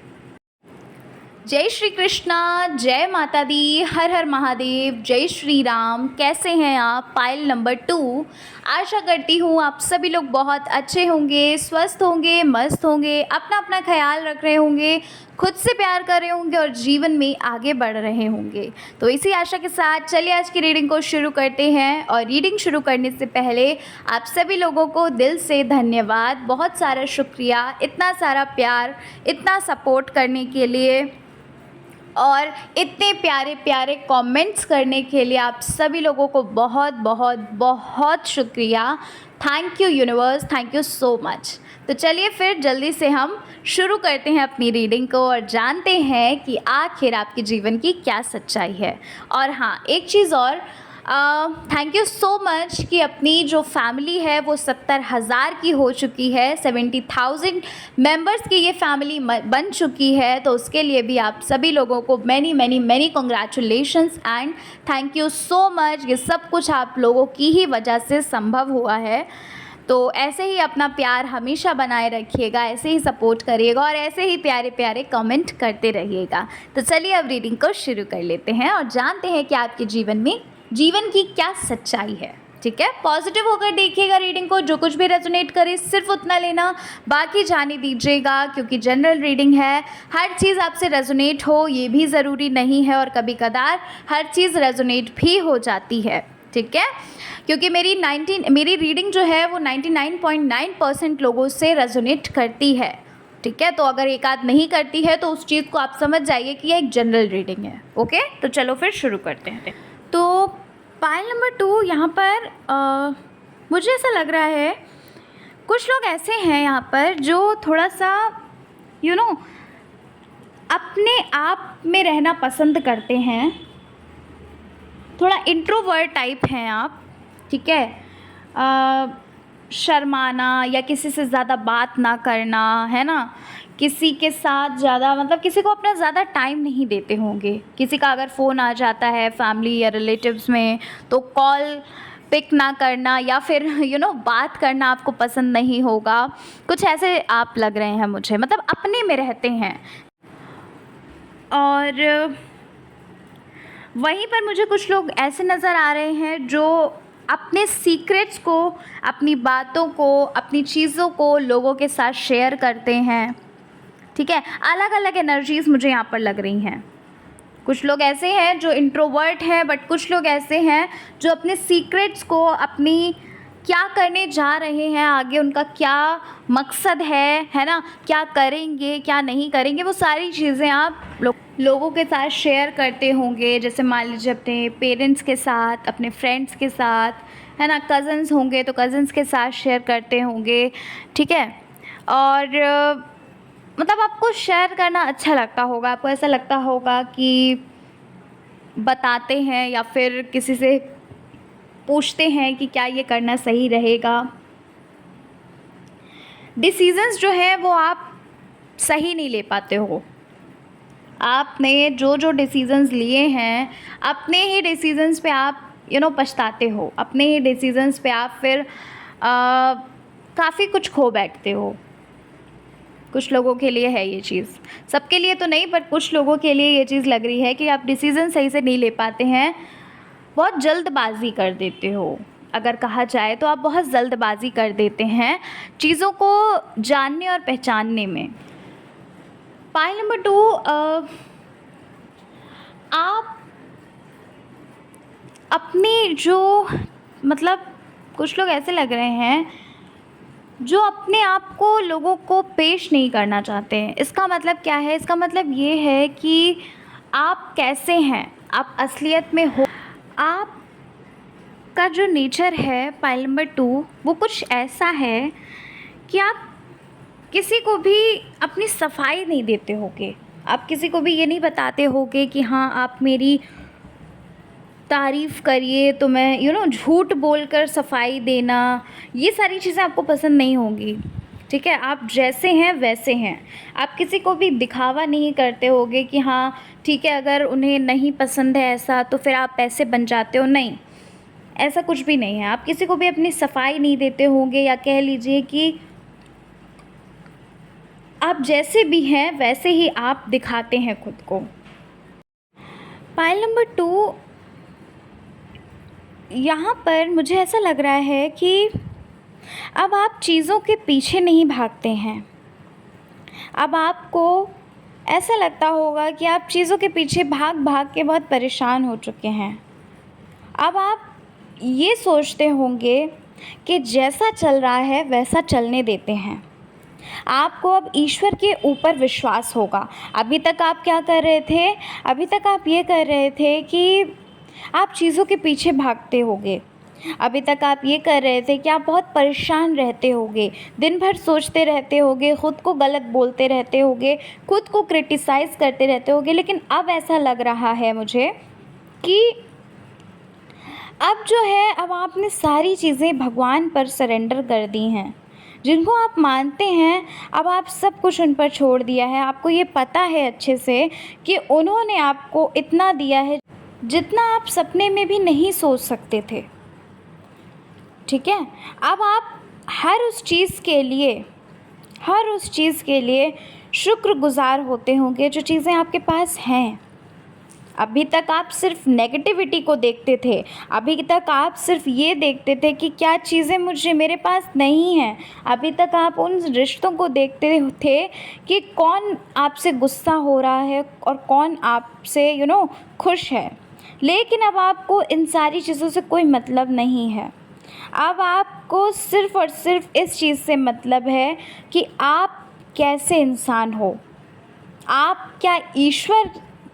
जय श्री कृष्णा, जय माता दी, हर हर महादेव, जय श्री राम। कैसे हैं आप? Pile number 2। आशा करती हूँ आप सभी लोग बहुत अच्छे होंगे, स्वस्थ होंगे, मस्त होंगे, अपना अपना ख्याल रख रहे होंगे, खुद से प्यार कर रहे होंगे और जीवन में आगे बढ़ रहे होंगे। तो इसी आशा के साथ चलिए आज की रीडिंग को शुरू करते हैं। और रीडिंग शुरू करने से पहले आप सभी लोगों को दिल से धन्यवाद, बहुत सारा शुक्रिया, इतना सारा प्यार, इतना सपोर्ट करने के लिए। और इतने प्यारे प्यारे कमेंट्स करने के लिए आप सभी लोगों को बहुत बहुत बहुत शुक्रिया। Thank you universe, thank you so much. तो चलिए फिर जल्दी से हम शुरू करते हैं अपनी रीडिंग को और जानते हैं कि आखिर आपके जीवन की क्या सच्चाई है। और हाँ, एक चीज़ और, थैंक यू सो मच कि अपनी जो फैमिली है वो 70,000 की हो चुकी है, 70,000 मेंबर्स की ये फैमिली बन चुकी है। तो उसके लिए भी आप सभी लोगों को many many many congratulations and thank you so much. ये सब कुछ आप लोगों की ही वजह से संभव हुआ है। तो ऐसे ही अपना प्यार हमेशा बनाए रखिएगा, ऐसे ही सपोर्ट करिएगा और ऐसे ही प्यारे प्यारे कमेंट करते रहिएगा। तो चलिए अब रीडिंग को शुरू कर लेते हैं और जानते हैं कि आपके जीवन की क्या सच्चाई है। ठीक है, पॉजिटिव होकर देखिएगा रीडिंग को, जो कुछ भी रेजोनेट करे सिर्फ उतना लेना, बाकी जाने दीजिएगा, क्योंकि जनरल रीडिंग है। हर चीज़ आपसे रेजोनेट हो ये भी ज़रूरी नहीं है और कभी कदार हर चीज़ रेजोनेट भी हो जाती है। ठीक है, क्योंकि मेरी रीडिंग जो है वो 99.9% लोगों से रेजोनेट करती है। ठीक है, तो अगर एक आध नहीं करती है तो उस चीज़ को आप समझ जाइए कि ये एक जनरल रीडिंग है। ओके, तो चलो फिर शुरू करते हैं। तो पाइल नंबर 2 यहाँ पर मुझे ऐसा लग रहा है कुछ लोग ऐसे हैं यहाँ पर जो थोड़ा सा अपने आप में रहना पसंद करते हैं, थोड़ा इंट्रोवर्ट टाइप हैं आप। ठीक है, शर्माना या किसी से ज़्यादा बात ना करना, है ना, किसी के साथ ज़्यादा मतलब किसी को अपना ज़्यादा टाइम नहीं देते होंगे। किसी का अगर फ़ोन आ जाता है फैमिली या रिलेटिव्स में तो कॉल पिक ना करना या फिर बात करना आपको पसंद नहीं होगा। कुछ ऐसे आप लग रहे हैं मुझे, मतलब अपने में रहते हैं। और वहीं पर मुझे कुछ लोग ऐसे नज़र आ रहे हैं जो अपने सीक्रेट्स को, अपनी बातों को, अपनी चीज़ों को लोगों के साथ शेयर करते हैं। ठीक है, अलग अलग एनर्जीज़ मुझे यहाँ पर लग रही हैं। कुछ लोग ऐसे हैं जो इंट्रोवर्ट हैं, बट कुछ लोग ऐसे हैं जो अपने सीक्रेट्स को, अपनी क्या करने जा रहे हैं आगे, उनका क्या मकसद है ना, क्या करेंगे क्या नहीं करेंगे, वो सारी चीज़ें आप लोगों के साथ शेयर करते होंगे। जैसे मान लीजिए अपने पेरेंट्स के साथ, अपने फ्रेंड्स के साथ, है ना, कज़न्स होंगे तो कज़न्स के साथ शेयर करते होंगे। ठीक है, और मतलब आपको शेयर करना अच्छा लगता होगा, आपको ऐसा लगता होगा कि बताते हैं या फिर किसी से पूछते हैं कि क्या ये करना सही रहेगा। डिसीजंस जो है वो आप सही नहीं ले पाते हो। आपने जो डिसीजंस लिए हैं, अपने ही डिसीजंस पे आप पछताते हो, अपने ही डिसीजंस पे आप फिर काफ़ी कुछ खो बैठते हो। कुछ लोगों के लिए है ये चीज़, सबके लिए तो नहीं, बट कुछ लोगों के लिए ये चीज़ लग रही है कि आप डिसीज़न सही से नहीं ले पाते हैं, बहुत जल्दबाजी कर देते हो। अगर कहा जाए तो आप बहुत जल्दबाजी कर देते हैं चीज़ों को जानने और पहचानने में। पाइल नंबर 2, आप अपनी जो मतलब कुछ लोग ऐसे लग रहे हैं जो अपने आप को लोगों को पेश नहीं करना चाहते हैं। इसका मतलब क्या है? इसका मतलब ये है कि आप कैसे हैं, आप असलियत में हो। आपका जो नेचर है पाइल नंबर 2 वो कुछ ऐसा है कि आप किसी को भी अपनी सफाई नहीं देते होगे। आप किसी को भी ये नहीं बताते होगे कि हाँ आप मेरी तारीफ़ करिए, तो मैं झूठ बोलकर सफाई देना, ये सारी चीज़ें आपको पसंद नहीं होंगी। ठीक है, आप जैसे हैं वैसे हैं। आप किसी को भी दिखावा नहीं करते होगे कि हाँ ठीक है, अगर उन्हें नहीं पसंद है ऐसा तो फिर आप ऐसे बन जाते हो, नहीं, ऐसा कुछ भी नहीं है। आप किसी को भी अपनी सफाई नहीं देते होंगे, या कह लीजिए कि आप जैसे भी हैं वैसे ही आप दिखाते हैं खुद को। पाइल नंबर 2, यहाँ पर मुझे ऐसा लग रहा है कि अब आप चीज़ों के पीछे नहीं भागते हैं। अब आपको ऐसा लगता होगा कि आप चीज़ों के पीछे भाग भाग के बहुत परेशान हो चुके हैं। अब आप ये सोचते होंगे कि जैसा चल रहा है वैसा चलने देते हैं। आपको अब ईश्वर के ऊपर विश्वास होगा। अभी तक आप क्या कर रहे थे? अभी तक आप ये कर रहे थे कि आप चीज़ों के पीछे भागते होगे। अभी तक आप ये कर रहे थे कि आप बहुत परेशान रहते होगे, दिन भर सोचते रहते होगे, ख़ुद को गलत बोलते रहते होगे, खुद को क्रिटिसाइज़ करते रहते होगे। लेकिन अब ऐसा लग रहा है मुझे कि अब जो है, अब आपने सारी चीज़ें भगवान पर सरेंडर कर दी हैं। जिनको आप मानते हैं, अब आप सब कुछ उन पर छोड़ दिया है। आपको ये पता है अच्छे से कि उन्होंने आपको इतना दिया है जितना आप सपने में भी नहीं सोच सकते थे। ठीक है? अब आप हर उस चीज़ के लिए शुक्रगुज़ार होते होंगे जो चीज़ें आपके पास हैं। अभी तक आप सिर्फ नेगेटिविटी को देखते थे। अभी तक आप सिर्फ ये देखते थे कि क्या चीज़ें मेरे पास नहीं हैं। अभी तक आप उन रिश्तों को देखते थे कि कौन आपसे गुस्सा हो रहा है और कौन आपसे खुश है। लेकिन अब आपको इन सारी चीज़ों से कोई मतलब नहीं है। अब आपको सिर्फ़ और सिर्फ इस चीज़ से मतलब है कि आप कैसे इंसान हो।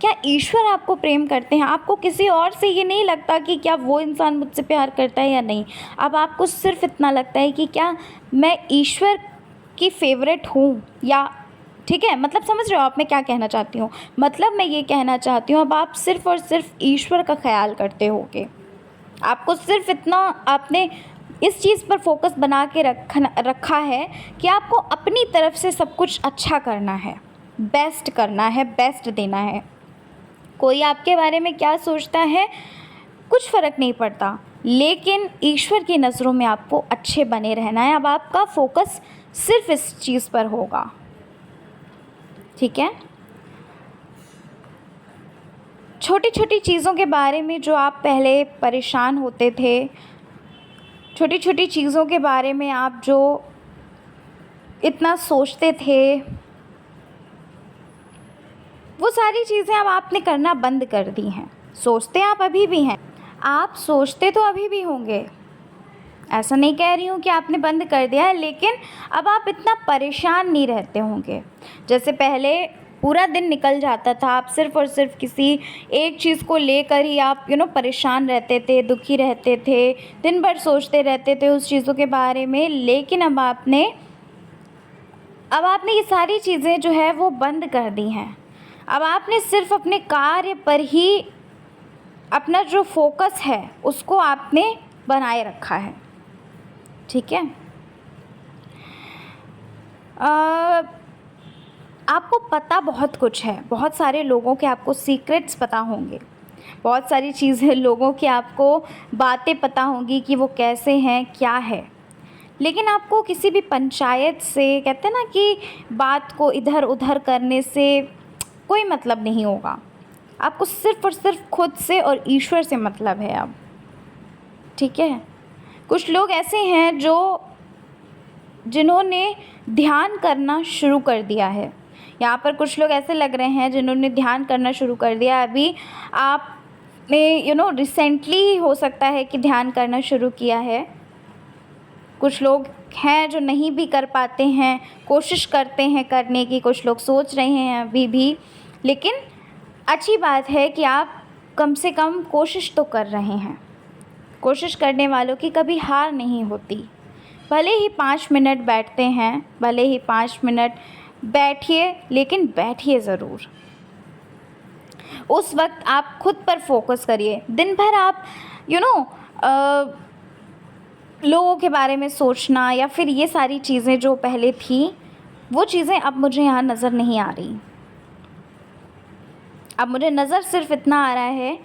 क्या ईश्वर आपको प्रेम करते हैं? आपको किसी और से ये नहीं लगता कि क्या वो इंसान मुझसे प्यार करता है या नहीं। अब आपको सिर्फ़ इतना लगता है कि क्या मैं ईश्वर की फ़ेवरेट हूँ या ठीक है, मतलब समझ रहे हो आप मैं क्या कहना चाहती हूँ? मतलब मैं ये कहना चाहती हूँ, अब आप सिर्फ़ और सिर्फ ईश्वर का ख़्याल करते होगे। आपको सिर्फ़ इतना आपने इस चीज़ पर फोकस बना के रखा है कि आपको अपनी तरफ से सब कुछ अच्छा करना है, बेस्ट करना है, बेस्ट देना है। कोई आपके बारे में क्या सोचता है कुछ फ़र्क नहीं पड़ता, लेकिन ईश्वर की नज़रों में आपको अच्छे बने रहना है। अब आपका फोकस सिर्फ इस चीज़ पर होगा। ठीक है? छोटी छोटी चीज़ों के बारे में जो आप पहले परेशान होते थे, छोटी छोटी चीज़ों के बारे में आप जो इतना सोचते थे, वो सारी चीज़ें अब आपने करना बंद कर दी हैं। सोचते आप अभी भी हैं, आप सोचते तो अभी भी होंगे, ऐसा नहीं कह रही हूँ कि आपने बंद कर दिया है, लेकिन अब आप इतना परेशान नहीं रहते होंगे। जैसे पहले पूरा दिन निकल जाता था, आप सिर्फ़ और सिर्फ किसी एक चीज़ को लेकर ही आप परेशान रहते थे, दुखी रहते थे, दिन भर सोचते रहते थे उस चीज़ों के बारे में। लेकिन अब आपने ये सारी चीज़ें जो है वो बंद कर दी हैं। अब आपने सिर्फ़ अपने कार्य पर ही अपना जो फोकस है उसको आपने बनाए रखा है। ठीक है? आपको पता बहुत कुछ है, बहुत सारे लोगों के आपको सीक्रेट्स पता होंगे, बहुत सारी चीज़ें लोगों की आपको बातें पता होंगी कि वो कैसे हैं, क्या है। लेकिन आपको किसी भी पंचायत से, कहते हैं ना कि बात को इधर उधर करने से कोई मतलब नहीं होगा। आपको सिर्फ़ और सिर्फ खुद से और ईश्वर से मतलब है अब। ठीक है? कुछ लोग ऐसे हैं जिन्होंने ध्यान करना शुरू कर दिया है। यहाँ पर कुछ लोग ऐसे लग रहे हैं जिन्होंने ध्यान करना शुरू कर दिया। अभी आपने रिसेंटली ही हो सकता है कि ध्यान करना शुरू किया है। कुछ लोग हैं जो नहीं भी कर पाते हैं, कोशिश करते हैं करने की, कुछ लोग सोच रहे हैं अभी भी। लेकिन अच्छी बात है कि आप कम से कम कोशिश तो कर रहे हैं। कोशिश करने वालों की कभी हार नहीं होती। भले ही 5 मिनट बैठते हैं, भले ही 5 मिनट बैठिए, लेकिन बैठिए ज़रूर। उस वक्त आप खुद पर फोकस करिए। दिन भर आप लोगों के बारे में सोचना या फिर ये सारी चीज़ें जो पहले थी, वो चीज़ें अब मुझे यहाँ नज़र नहीं आ रही। अब मुझे नज़र सिर्फ इतना आ रहा है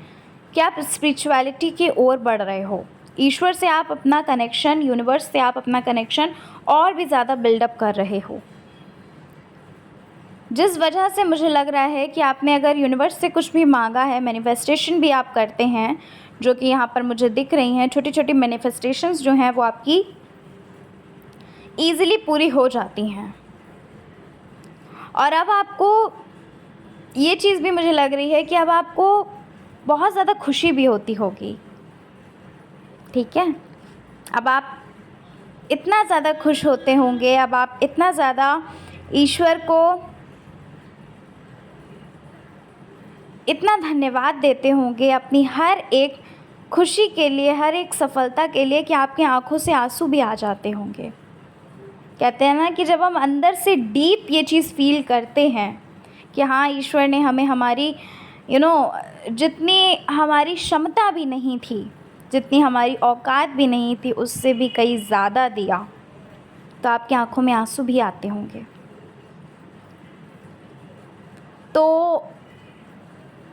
कि आप स्पिरिचुअलिटी की ओर बढ़ रहे हो। ईश्वर से आप अपना कनेक्शन, यूनिवर्स से आप अपना कनेक्शन और भी ज़्यादा बिल्डअप कर रहे हो। जिस वजह से मुझे लग रहा है कि आपने अगर यूनिवर्स से कुछ भी मांगा है, मैनिफेस्टेशन भी आप करते हैं, जो कि यहाँ पर मुझे दिख रही हैं, छोटी छोटी मैनिफेस्टेशंस जो हैं वो आपकी ईज़िली पूरी हो जाती हैं। और अब आपको ये चीज़ भी मुझे लग रही है कि अब आपको बहुत ज़्यादा खुशी भी होती होगी। ठीक है? अब आप इतना ज़्यादा खुश होते होंगे, अब आप इतना ज़्यादा ईश्वर को इतना धन्यवाद देते होंगे अपनी हर एक खुशी के लिए, हर एक सफलता के लिए, कि आपकी आंखों से आंसू भी आ जाते होंगे। कहते हैं ना कि जब हम अंदर से डीप ये चीज़ फील करते हैं कि हाँ, ईश्वर ने हमें हमारी जितनी हमारी क्षमता भी नहीं थी, जितनी हमारी औकात भी नहीं थी, उससे भी कहीं ज़्यादा दिया, तो आपकी आंखों में आंसू भी आते होंगे। तो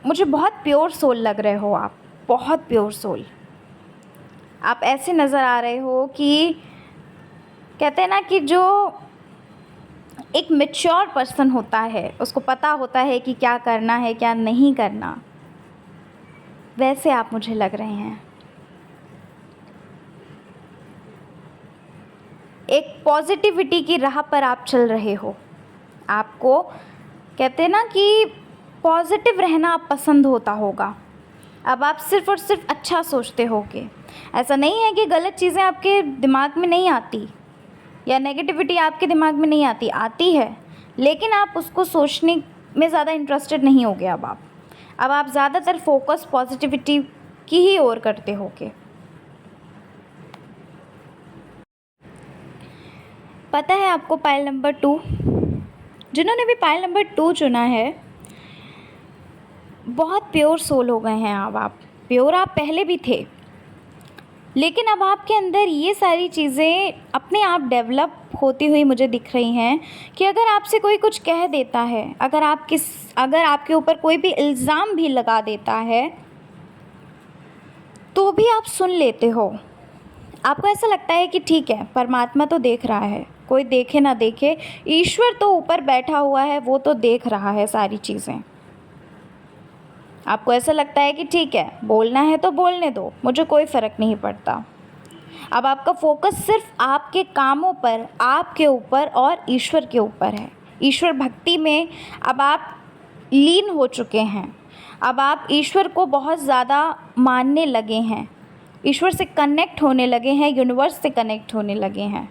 मुझे बहुत प्योर सोल लग रहे हो आप, बहुत प्योर सोल। आप ऐसे नज़र आ रहे हो कि कहते हैं ना कि जो एक मैच्योर पर्सन होता है, उसको पता होता है कि क्या करना है क्या नहीं करना, वैसे आप मुझे लग रहे हैं। एक पॉजिटिविटी की राह पर आप चल रहे हो। आपको कहते हैं ना कि पॉजिटिव रहना आप पसंद होता होगा। अब आप सिर्फ़ और सिर्फ अच्छा सोचते होगे। ऐसा नहीं है कि गलत चीज़ें आपके दिमाग में नहीं आती या नेगेटिविटी आपके दिमाग में नहीं आती, आती है, लेकिन आप उसको सोचने में ज़्यादा इंटरेस्टेड नहीं होगे। अब आप ज़्यादातर फोकस पॉजिटिविटी की ही ओर करते होगे। पता है आपको पाइल नंबर 2, जिन्होंने भी पाइल नंबर 2 चुना है, बहुत प्योर सोल हो गए हैं। अब आप प्योर आप पहले भी थे, लेकिन अब आपके अंदर ये सारी चीज़ें अपने आप डेवलप होती हुई मुझे दिख रही हैं कि अगर आपसे कोई कुछ कह देता है, अगर आपके ऊपर कोई भी इल्ज़ाम भी लगा देता है, तो भी आप सुन लेते हो। आपको ऐसा लगता है कि ठीक है, परमात्मा तो देख रहा है, कोई देखे ना देखे, ईश्वर तो ऊपर बैठा हुआ है, वो तो देख रहा है सारी चीज़ें। आपको ऐसा लगता है कि ठीक है, बोलना है तो बोलने दो, मुझे कोई फ़र्क नहीं पड़ता। अब आपका फोकस सिर्फ आपके कामों पर, आपके ऊपर और ईश्वर के ऊपर है। ईश्वर भक्ति में अब आप लीन हो चुके हैं। अब आप ईश्वर को बहुत ज़्यादा मानने लगे हैं, ईश्वर से कनेक्ट होने लगे हैं, यूनिवर्स से कनेक्ट होने लगे हैं,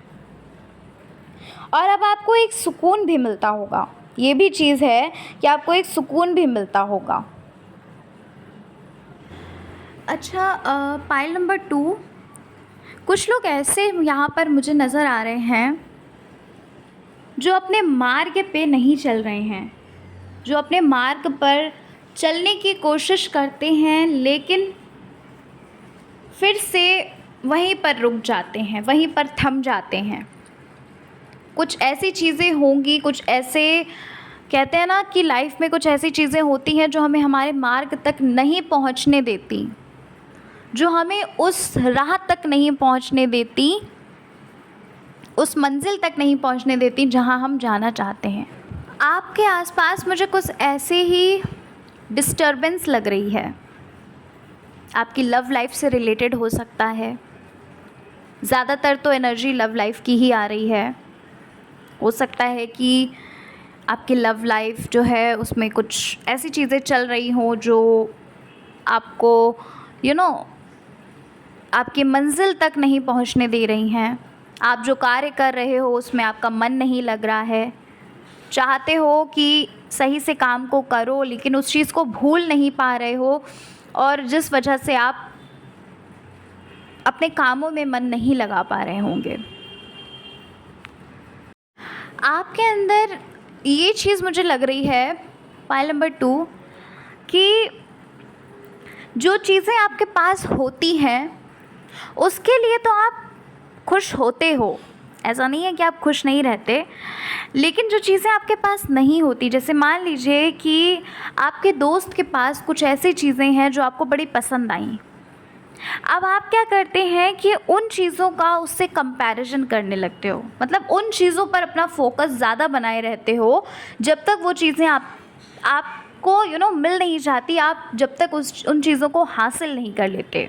और अब आपको एक सुकून भी मिलता होगा। ये भी चीज़ है कि आपको एक सुकून भी मिलता होगा। अच्छा, पाइल नंबर 2, कुछ लोग ऐसे यहाँ पर मुझे नज़र आ रहे हैं जो अपने मार्ग पे नहीं चल रहे हैं, जो अपने मार्ग पर चलने की कोशिश करते हैं, लेकिन फिर से वहीं पर रुक जाते हैं, वहीं पर थम जाते हैं। कुछ ऐसी चीज़ें होंगी, कुछ ऐसे कहते हैं ना कि लाइफ में कुछ ऐसी चीज़ें होती हैं जो हमें हमारे मार्ग तक नहीं पहुंचने देती, जो हमें उस राह तक नहीं पहुंचने देती, उस मंजिल तक नहीं पहुंचने देती जहां हम जाना चाहते हैं। आपके आसपास मुझे कुछ ऐसे ही डिस्टर्बेंस लग रही है। आपकी लव लाइफ से रिलेटेड हो सकता है, ज़्यादातर तो एनर्जी लव लाइफ की ही आ रही है। हो सकता है कि आपकी लव लाइफ जो है उसमें कुछ ऐसी चीज़ें चल रही हों जो आपको आपकी मंजिल तक नहीं पहुंचने दे रही हैं। आप जो कार्य कर रहे हो उसमें आपका मन नहीं लग रहा है, चाहते हो कि सही से काम को करो, लेकिन उस चीज़ को भूल नहीं पा रहे हो, और जिस वजह से आप अपने कामों में मन नहीं लगा पा रहे होंगे। आपके अंदर ये चीज़ मुझे लग रही है, पाइल नंबर 2, कि जो चीज़ें आपके पास होती हैं उसके लिए तो आप खुश होते हो, ऐसा नहीं है कि आप खुश नहीं रहते, लेकिन जो चीज़ें आपके पास नहीं होती, जैसे मान लीजिए कि आपके दोस्त के पास कुछ ऐसी चीज़ें हैं जो आपको बड़ी पसंद आईं। अब आप क्या करते हैं कि उन चीज़ों का उससे कंपैरिजन करने लगते हो, मतलब उन चीज़ों पर अपना फोकस ज़्यादा बनाए रहते हो जब तक वो चीज़ें आपको मिल नहीं जाती, आप जब तक उन चीज़ों को हासिल नहीं कर लेते,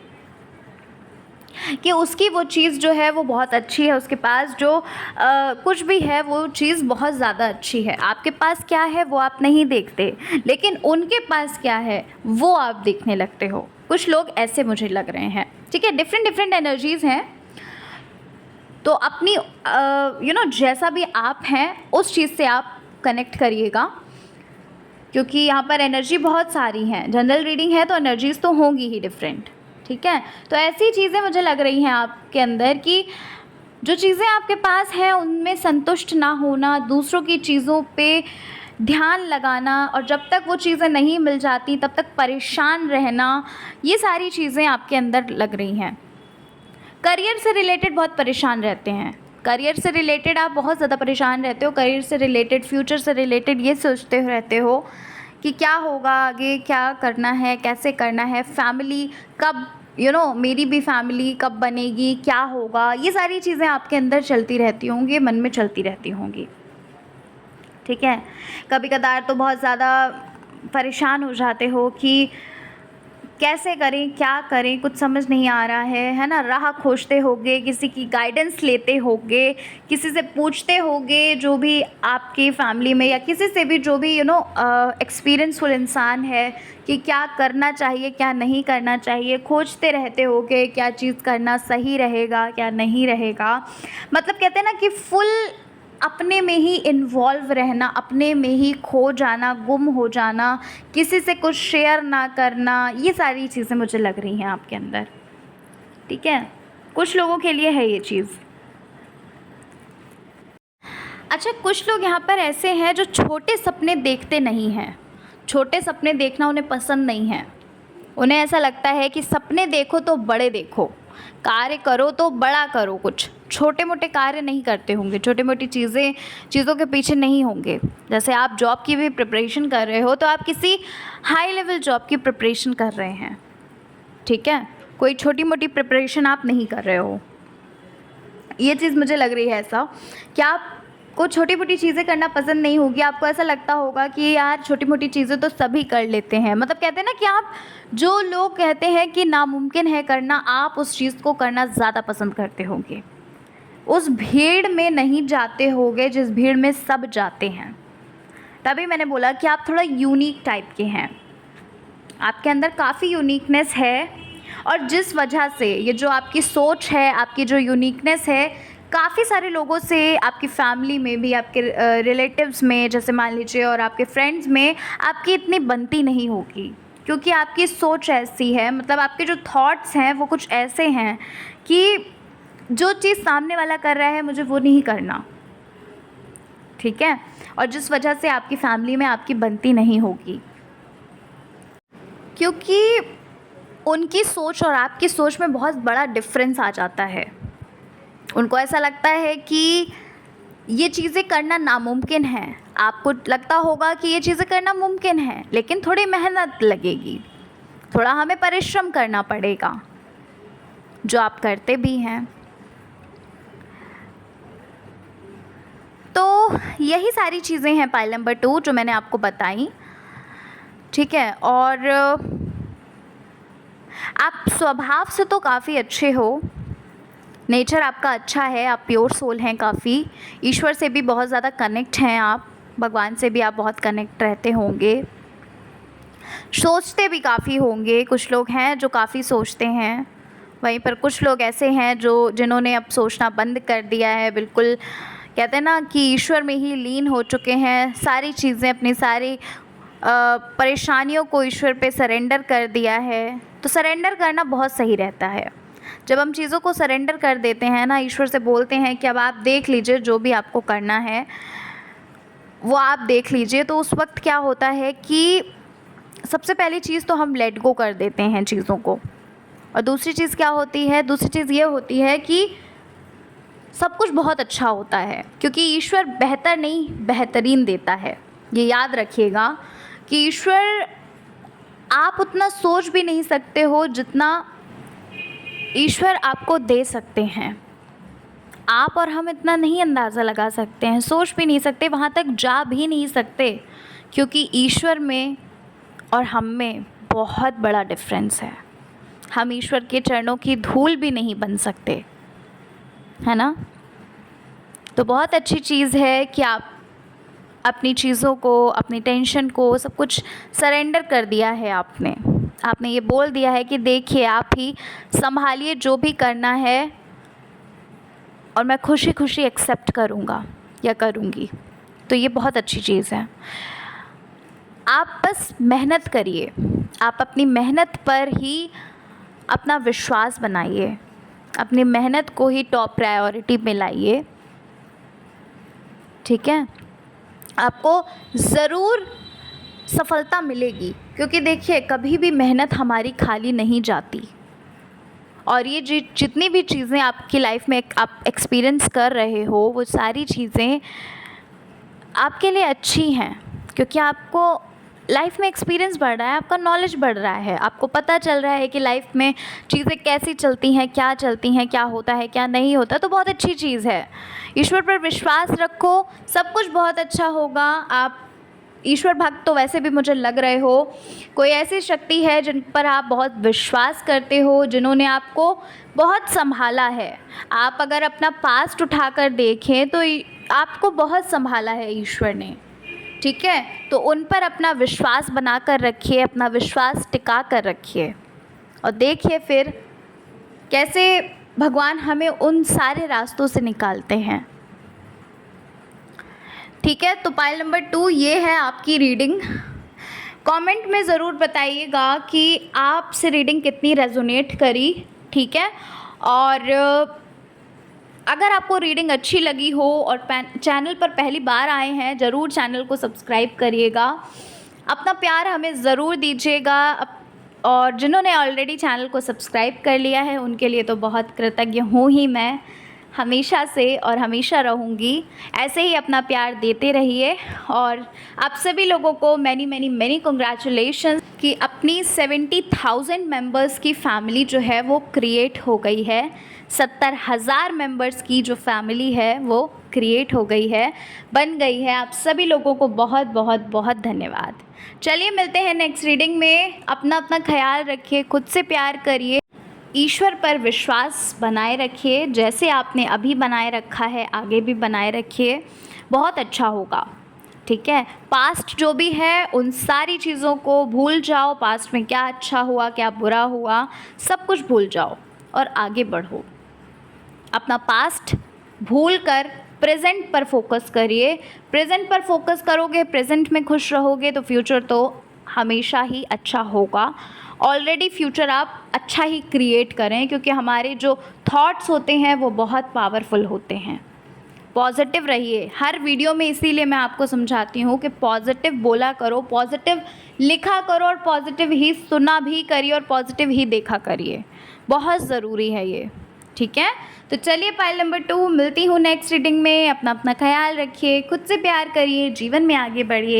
कि उसकी वो चीज़ जो है वो बहुत अच्छी है, उसके पास जो कुछ भी है वो चीज़ बहुत ज़्यादा अच्छी है। आपके पास क्या है वो आप नहीं देखते, लेकिन उनके पास क्या है वो आप देखने लगते हो। कुछ लोग ऐसे मुझे लग रहे हैं, ठीक है, डिफरेंट एनर्जीज़ हैं। तो अपनी जैसा भी आप हैं उस चीज़ से आप कनेक्ट करिएगा, क्योंकि यहाँ पर एनर्जी बहुत सारी हैं। जनरल रीडिंग है तो एनर्जीज़ तो होंगी ही डिफरेंट, ठीक है। तो ऐसी चीज़ें मुझे लग रही हैं आपके अंदर कि जो चीज़ें आपके पास हैं उनमें संतुष्ट ना होना, दूसरों की चीज़ों पे ध्यान लगाना, और जब तक वो चीज़ें नहीं मिल जाती तब तक परेशान रहना, ये सारी चीज़ें आपके अंदर लग रही हैं। करियर से रिलेटेड बहुत परेशान रहते हैं, करियर से रिलेटेड आप बहुत ज़्यादा परेशान रहते हो। करियर से रिलेटेड, फ्यूचर से रिलेटेड ये सोचते रहते हो कि क्या होगा आगे, क्या करना है, कैसे करना है, फैमिली कब मेरी भी फैमिली कब बनेगी, क्या होगा, ये सारी चीज़ें आपके अंदर चलती रहती होंगी, मन में चलती रहती होंगी, ठीक है। कभी कदार तो बहुत ज़्यादा परेशान हो जाते हो कि कैसे करें, क्या करें, कुछ समझ नहीं आ रहा है ना। राह खोजते होगे, किसी की गाइडेंस लेते होगे, किसी से पूछते होगे, जो भी आपकी फैमिली में या किसी से भी जो भी एक्सपीरियंसफुल इंसान है कि क्या करना चाहिए, क्या नहीं करना चाहिए, खोजते रहते होगे क्या चीज़ करना सही रहेगा, क्या नहीं रहेगा। मतलब कहते हैं ना कि फुल अपने में ही इन्वॉल्व रहना, अपने में ही खो जाना, गुम हो जाना, किसी से कुछ शेयर ना करना, ये सारी चीज़ें मुझे लग रही हैं आपके अंदर, ठीक है। कुछ लोगों के लिए है ये चीज़। अच्छा, कुछ लोग यहाँ पर ऐसे हैं जो छोटे सपने देखते नहीं हैं। छोटे सपने देखना उन्हें पसंद नहीं है। उन्हें ऐसा लगता है कि सपने देखो तो बड़े देखो, कार्य करो तो बड़ा करो, कुछ छोटे मोटे कार्य नहीं करते होंगे, छोटी मोटी चीज़ों के पीछे नहीं होंगे। जैसे आप जॉब की भी प्रिपरेशन कर रहे हो तो आप किसी हाई लेवल जॉब की प्रिपरेशन कर रहे हैं, ठीक है। कोई छोटी मोटी प्रिपरेशन आप नहीं कर रहे हो। ये चीज़ मुझे लग रही है ऐसा कि आपको छोटी मोटी चीज़ें करना पसंद नहीं होगी। आपको ऐसा लगता होगा कि यार छोटी मोटी चीज़ें तो सभी कर लेते हैं। मतलब कहते हैं ना कि आप, जो लोग कहते हैं कि नामुमकिन है करना, आप उस चीज़ को करना ज़्यादा पसंद करते होंगे। उस भीड़ में नहीं जाते होंगे जिस भीड़ में सब जाते हैं। तभी मैंने बोला कि आप थोड़ा यूनिक टाइप के हैं, आपके अंदर काफ़ी यूनिकनेस है, और जिस वजह से ये जो आपकी सोच है, आपकी जो यूनिकनेस है, काफ़ी सारे लोगों से, आपकी फैमिली में भी, आपके रिलेटिव्स में जैसे मान लीजिए, और आपके फ्रेंड्स में आपकी इतनी बनती नहीं होगी, क्योंकि आपकी सोच ऐसी है। मतलब आपके जो थॉट्स हैं वो कुछ ऐसे हैं कि जो चीज़ सामने वाला कर रहा है मुझे वो नहीं करना, ठीक है। और जिस वजह से आपकी फैमिली में आपकी बनती नहीं होगी, क्योंकि उनकी सोच और आपकी सोच में बहुत बड़ा डिफरेंस आ जाता है। उनको ऐसा लगता है कि ये चीज़ें करना नामुमकिन है। आपको लगता होगा कि ये चीज़ें करना मुमकिन है, लेकिन थोड़ी मेहनत लगेगी, थोड़ा हमें परिश्रम करना पड़ेगा, जो आप करते भी हैं। तो यही सारी चीज़ें हैं पाइल नंबर 2 जो मैंने आपको बताई, ठीक है। और आप स्वभाव से तो काफ़ी अच्छे हो, नेचर आपका अच्छा है, आप प्योर सोल हैं काफ़ी, ईश्वर से भी बहुत ज़्यादा कनेक्ट हैं आप, भगवान से भी आप बहुत कनेक्ट रहते होंगे, सोचते भी काफ़ी होंगे। कुछ लोग हैं जो काफ़ी सोचते हैं, वहीं पर कुछ लोग ऐसे हैं जिन्होंने अब सोचना बंद कर दिया है। बिल्कुल कहते हैं ना कि ईश्वर में ही लीन हो चुके हैं, सारी चीज़ें, अपनी सारी परेशानियों को ईश्वर पे सरेंडर कर दिया है। तो सरेंडर करना बहुत सही रहता है। जब हम चीज़ों को सरेंडर कर देते हैं ना, ईश्वर से बोलते हैं कि अब आप देख लीजिए, जो भी आपको करना है वो आप देख लीजिए, तो उस वक्त क्या होता है कि सबसे पहली चीज़ तो हम लेट गो कर देते हैं चीज़ों को। और दूसरी चीज़ क्या होती है, दूसरी चीज़ ये होती है कि सब कुछ बहुत अच्छा होता है, क्योंकि ईश्वर बेहतर नहीं बेहतरीन देता है। ये याद रखिएगा कि ईश्वर, आप उतना सोच भी नहीं सकते हो जितना ईश्वर आपको दे सकते हैं। आप और हम इतना नहीं अंदाज़ा लगा सकते हैं, सोच भी नहीं सकते, वहाँ तक जा भी नहीं सकते, क्योंकि ईश्वर में और हम में बहुत बड़ा डिफरेंस है। हम ईश्वर के चरणों की धूल भी नहीं बन सकते, है ना। तो बहुत अच्छी चीज़ है कि आप अपनी चीज़ों को, अपनी टेंशन को, सब कुछ सरेंडर कर दिया है आपने ये बोल दिया है कि देखिए आप ही संभालिए, जो भी करना है और मैं खुशी खुशी एक्सेप्ट करूँगा या करूँगी। तो ये बहुत अच्छी चीज़ है। आप बस मेहनत करिए, आप अपनी मेहनत पर ही अपना विश्वास बनाइए, अपनी मेहनत को ही टॉप प्रायोरिटी में लाइए, ठीक है। आपको ज़रूर सफलता मिलेगी, क्योंकि देखिए कभी भी मेहनत हमारी खाली नहीं जाती। और ये जितनी भी चीज़ें आपकी लाइफ में आप एक्सपीरियंस कर रहे हो, वो सारी चीज़ें आपके लिए अच्छी हैं, क्योंकि आपको लाइफ में एक्सपीरियंस बढ़ रहा है, आपका नॉलेज बढ़ रहा है, आपको पता चल रहा है कि लाइफ में चीज़ें कैसी चलती हैं, क्या होता है, क्या नहीं होता। तो बहुत अच्छी चीज़ है। ईश्वर पर विश्वास रखो, सब कुछ बहुत अच्छा होगा। आप ईश्वर भक्त तो वैसे भी मुझे लग रहे हो। कोई ऐसी शक्ति है जिन पर आप बहुत विश्वास करते हो, जिन्होंने आपको बहुत संभाला है। आप अगर अपना पास्ट उठाकर देखें तो आपको बहुत संभाला है ईश्वर ने, ठीक है। तो उन पर अपना विश्वास बना कर रखिए, अपना विश्वास टिका कर रखिए, और देखिए फिर कैसे भगवान हमें उन सारे रास्तों से निकालते हैं, ठीक है। तो पाइल नंबर 2 ये है आपकी रीडिंग। कमेंट में ज़रूर बताइएगा कि आपसे रीडिंग कितनी रेजोनेट करी, ठीक है। और अगर आपको रीडिंग अच्छी लगी हो और चैनल पर पहली बार आए हैं, ज़रूर चैनल को सब्सक्राइब करिएगा, अपना प्यार हमें ज़रूर दीजिएगा। और जिन्होंने ऑलरेडी चैनल को सब्सक्राइब कर लिया है उनके लिए तो बहुत कृतज्ञ हूँ ही मैं, हमेशा से और हमेशा रहूँगी। ऐसे ही अपना प्यार देते रहिए। और आप सभी लोगों को मैनी कंग्रेचुलेशंस कि अपनी 70,000 मेंबर्स की फ़ैमिली जो है वो क्रिएट हो गई है। 70,000 मेंबर्स की जो फैमिली है वो क्रिएट हो गई है, बन गई है। आप सभी लोगों को बहुत बहुत बहुत धन्यवाद। चलिए मिलते हैं नेक्स्ट रीडिंग में। अपना ख्याल रखिए, खुद से प्यार करिए, ईश्वर पर विश्वास बनाए रखिए, जैसे आपने अभी बनाए रखा है आगे भी बनाए रखिए, बहुत अच्छा होगा, ठीक है। पास्ट जो भी है उन सारी चीज़ों को भूल जाओ, पास्ट में क्या अच्छा हुआ क्या बुरा हुआ सब कुछ भूल जाओ और आगे बढ़ो। अपना पास्ट भूल कर प्रेजेंट पर फोकस करिए। प्रेजेंट पर फोकस करोगे, प्रेजेंट में खुश रहोगे तो फ्यूचर तो हमेशा ही अच्छा होगा। ऑलरेडी फ्यूचर आप अच्छा ही क्रिएट करें, क्योंकि हमारे जो थॉट्स होते हैं वो बहुत पावरफुल होते हैं। पॉजिटिव रहिए। हर वीडियो में इसीलिए मैं आपको समझाती हूँ कि पॉजिटिव बोला करो, पॉजिटिव लिखा करो और पॉजिटिव ही सुना भी करिए और पॉजिटिव ही देखा करिए, बहुत ज़रूरी है ये, ठीक है। तो चलिए पाइल नंबर 2 मिलती हूँ नेक्स्ट रीडिंग में। अपना ख्याल रखिए, खुद से प्यार करिए, जीवन में आगे बढ़िए।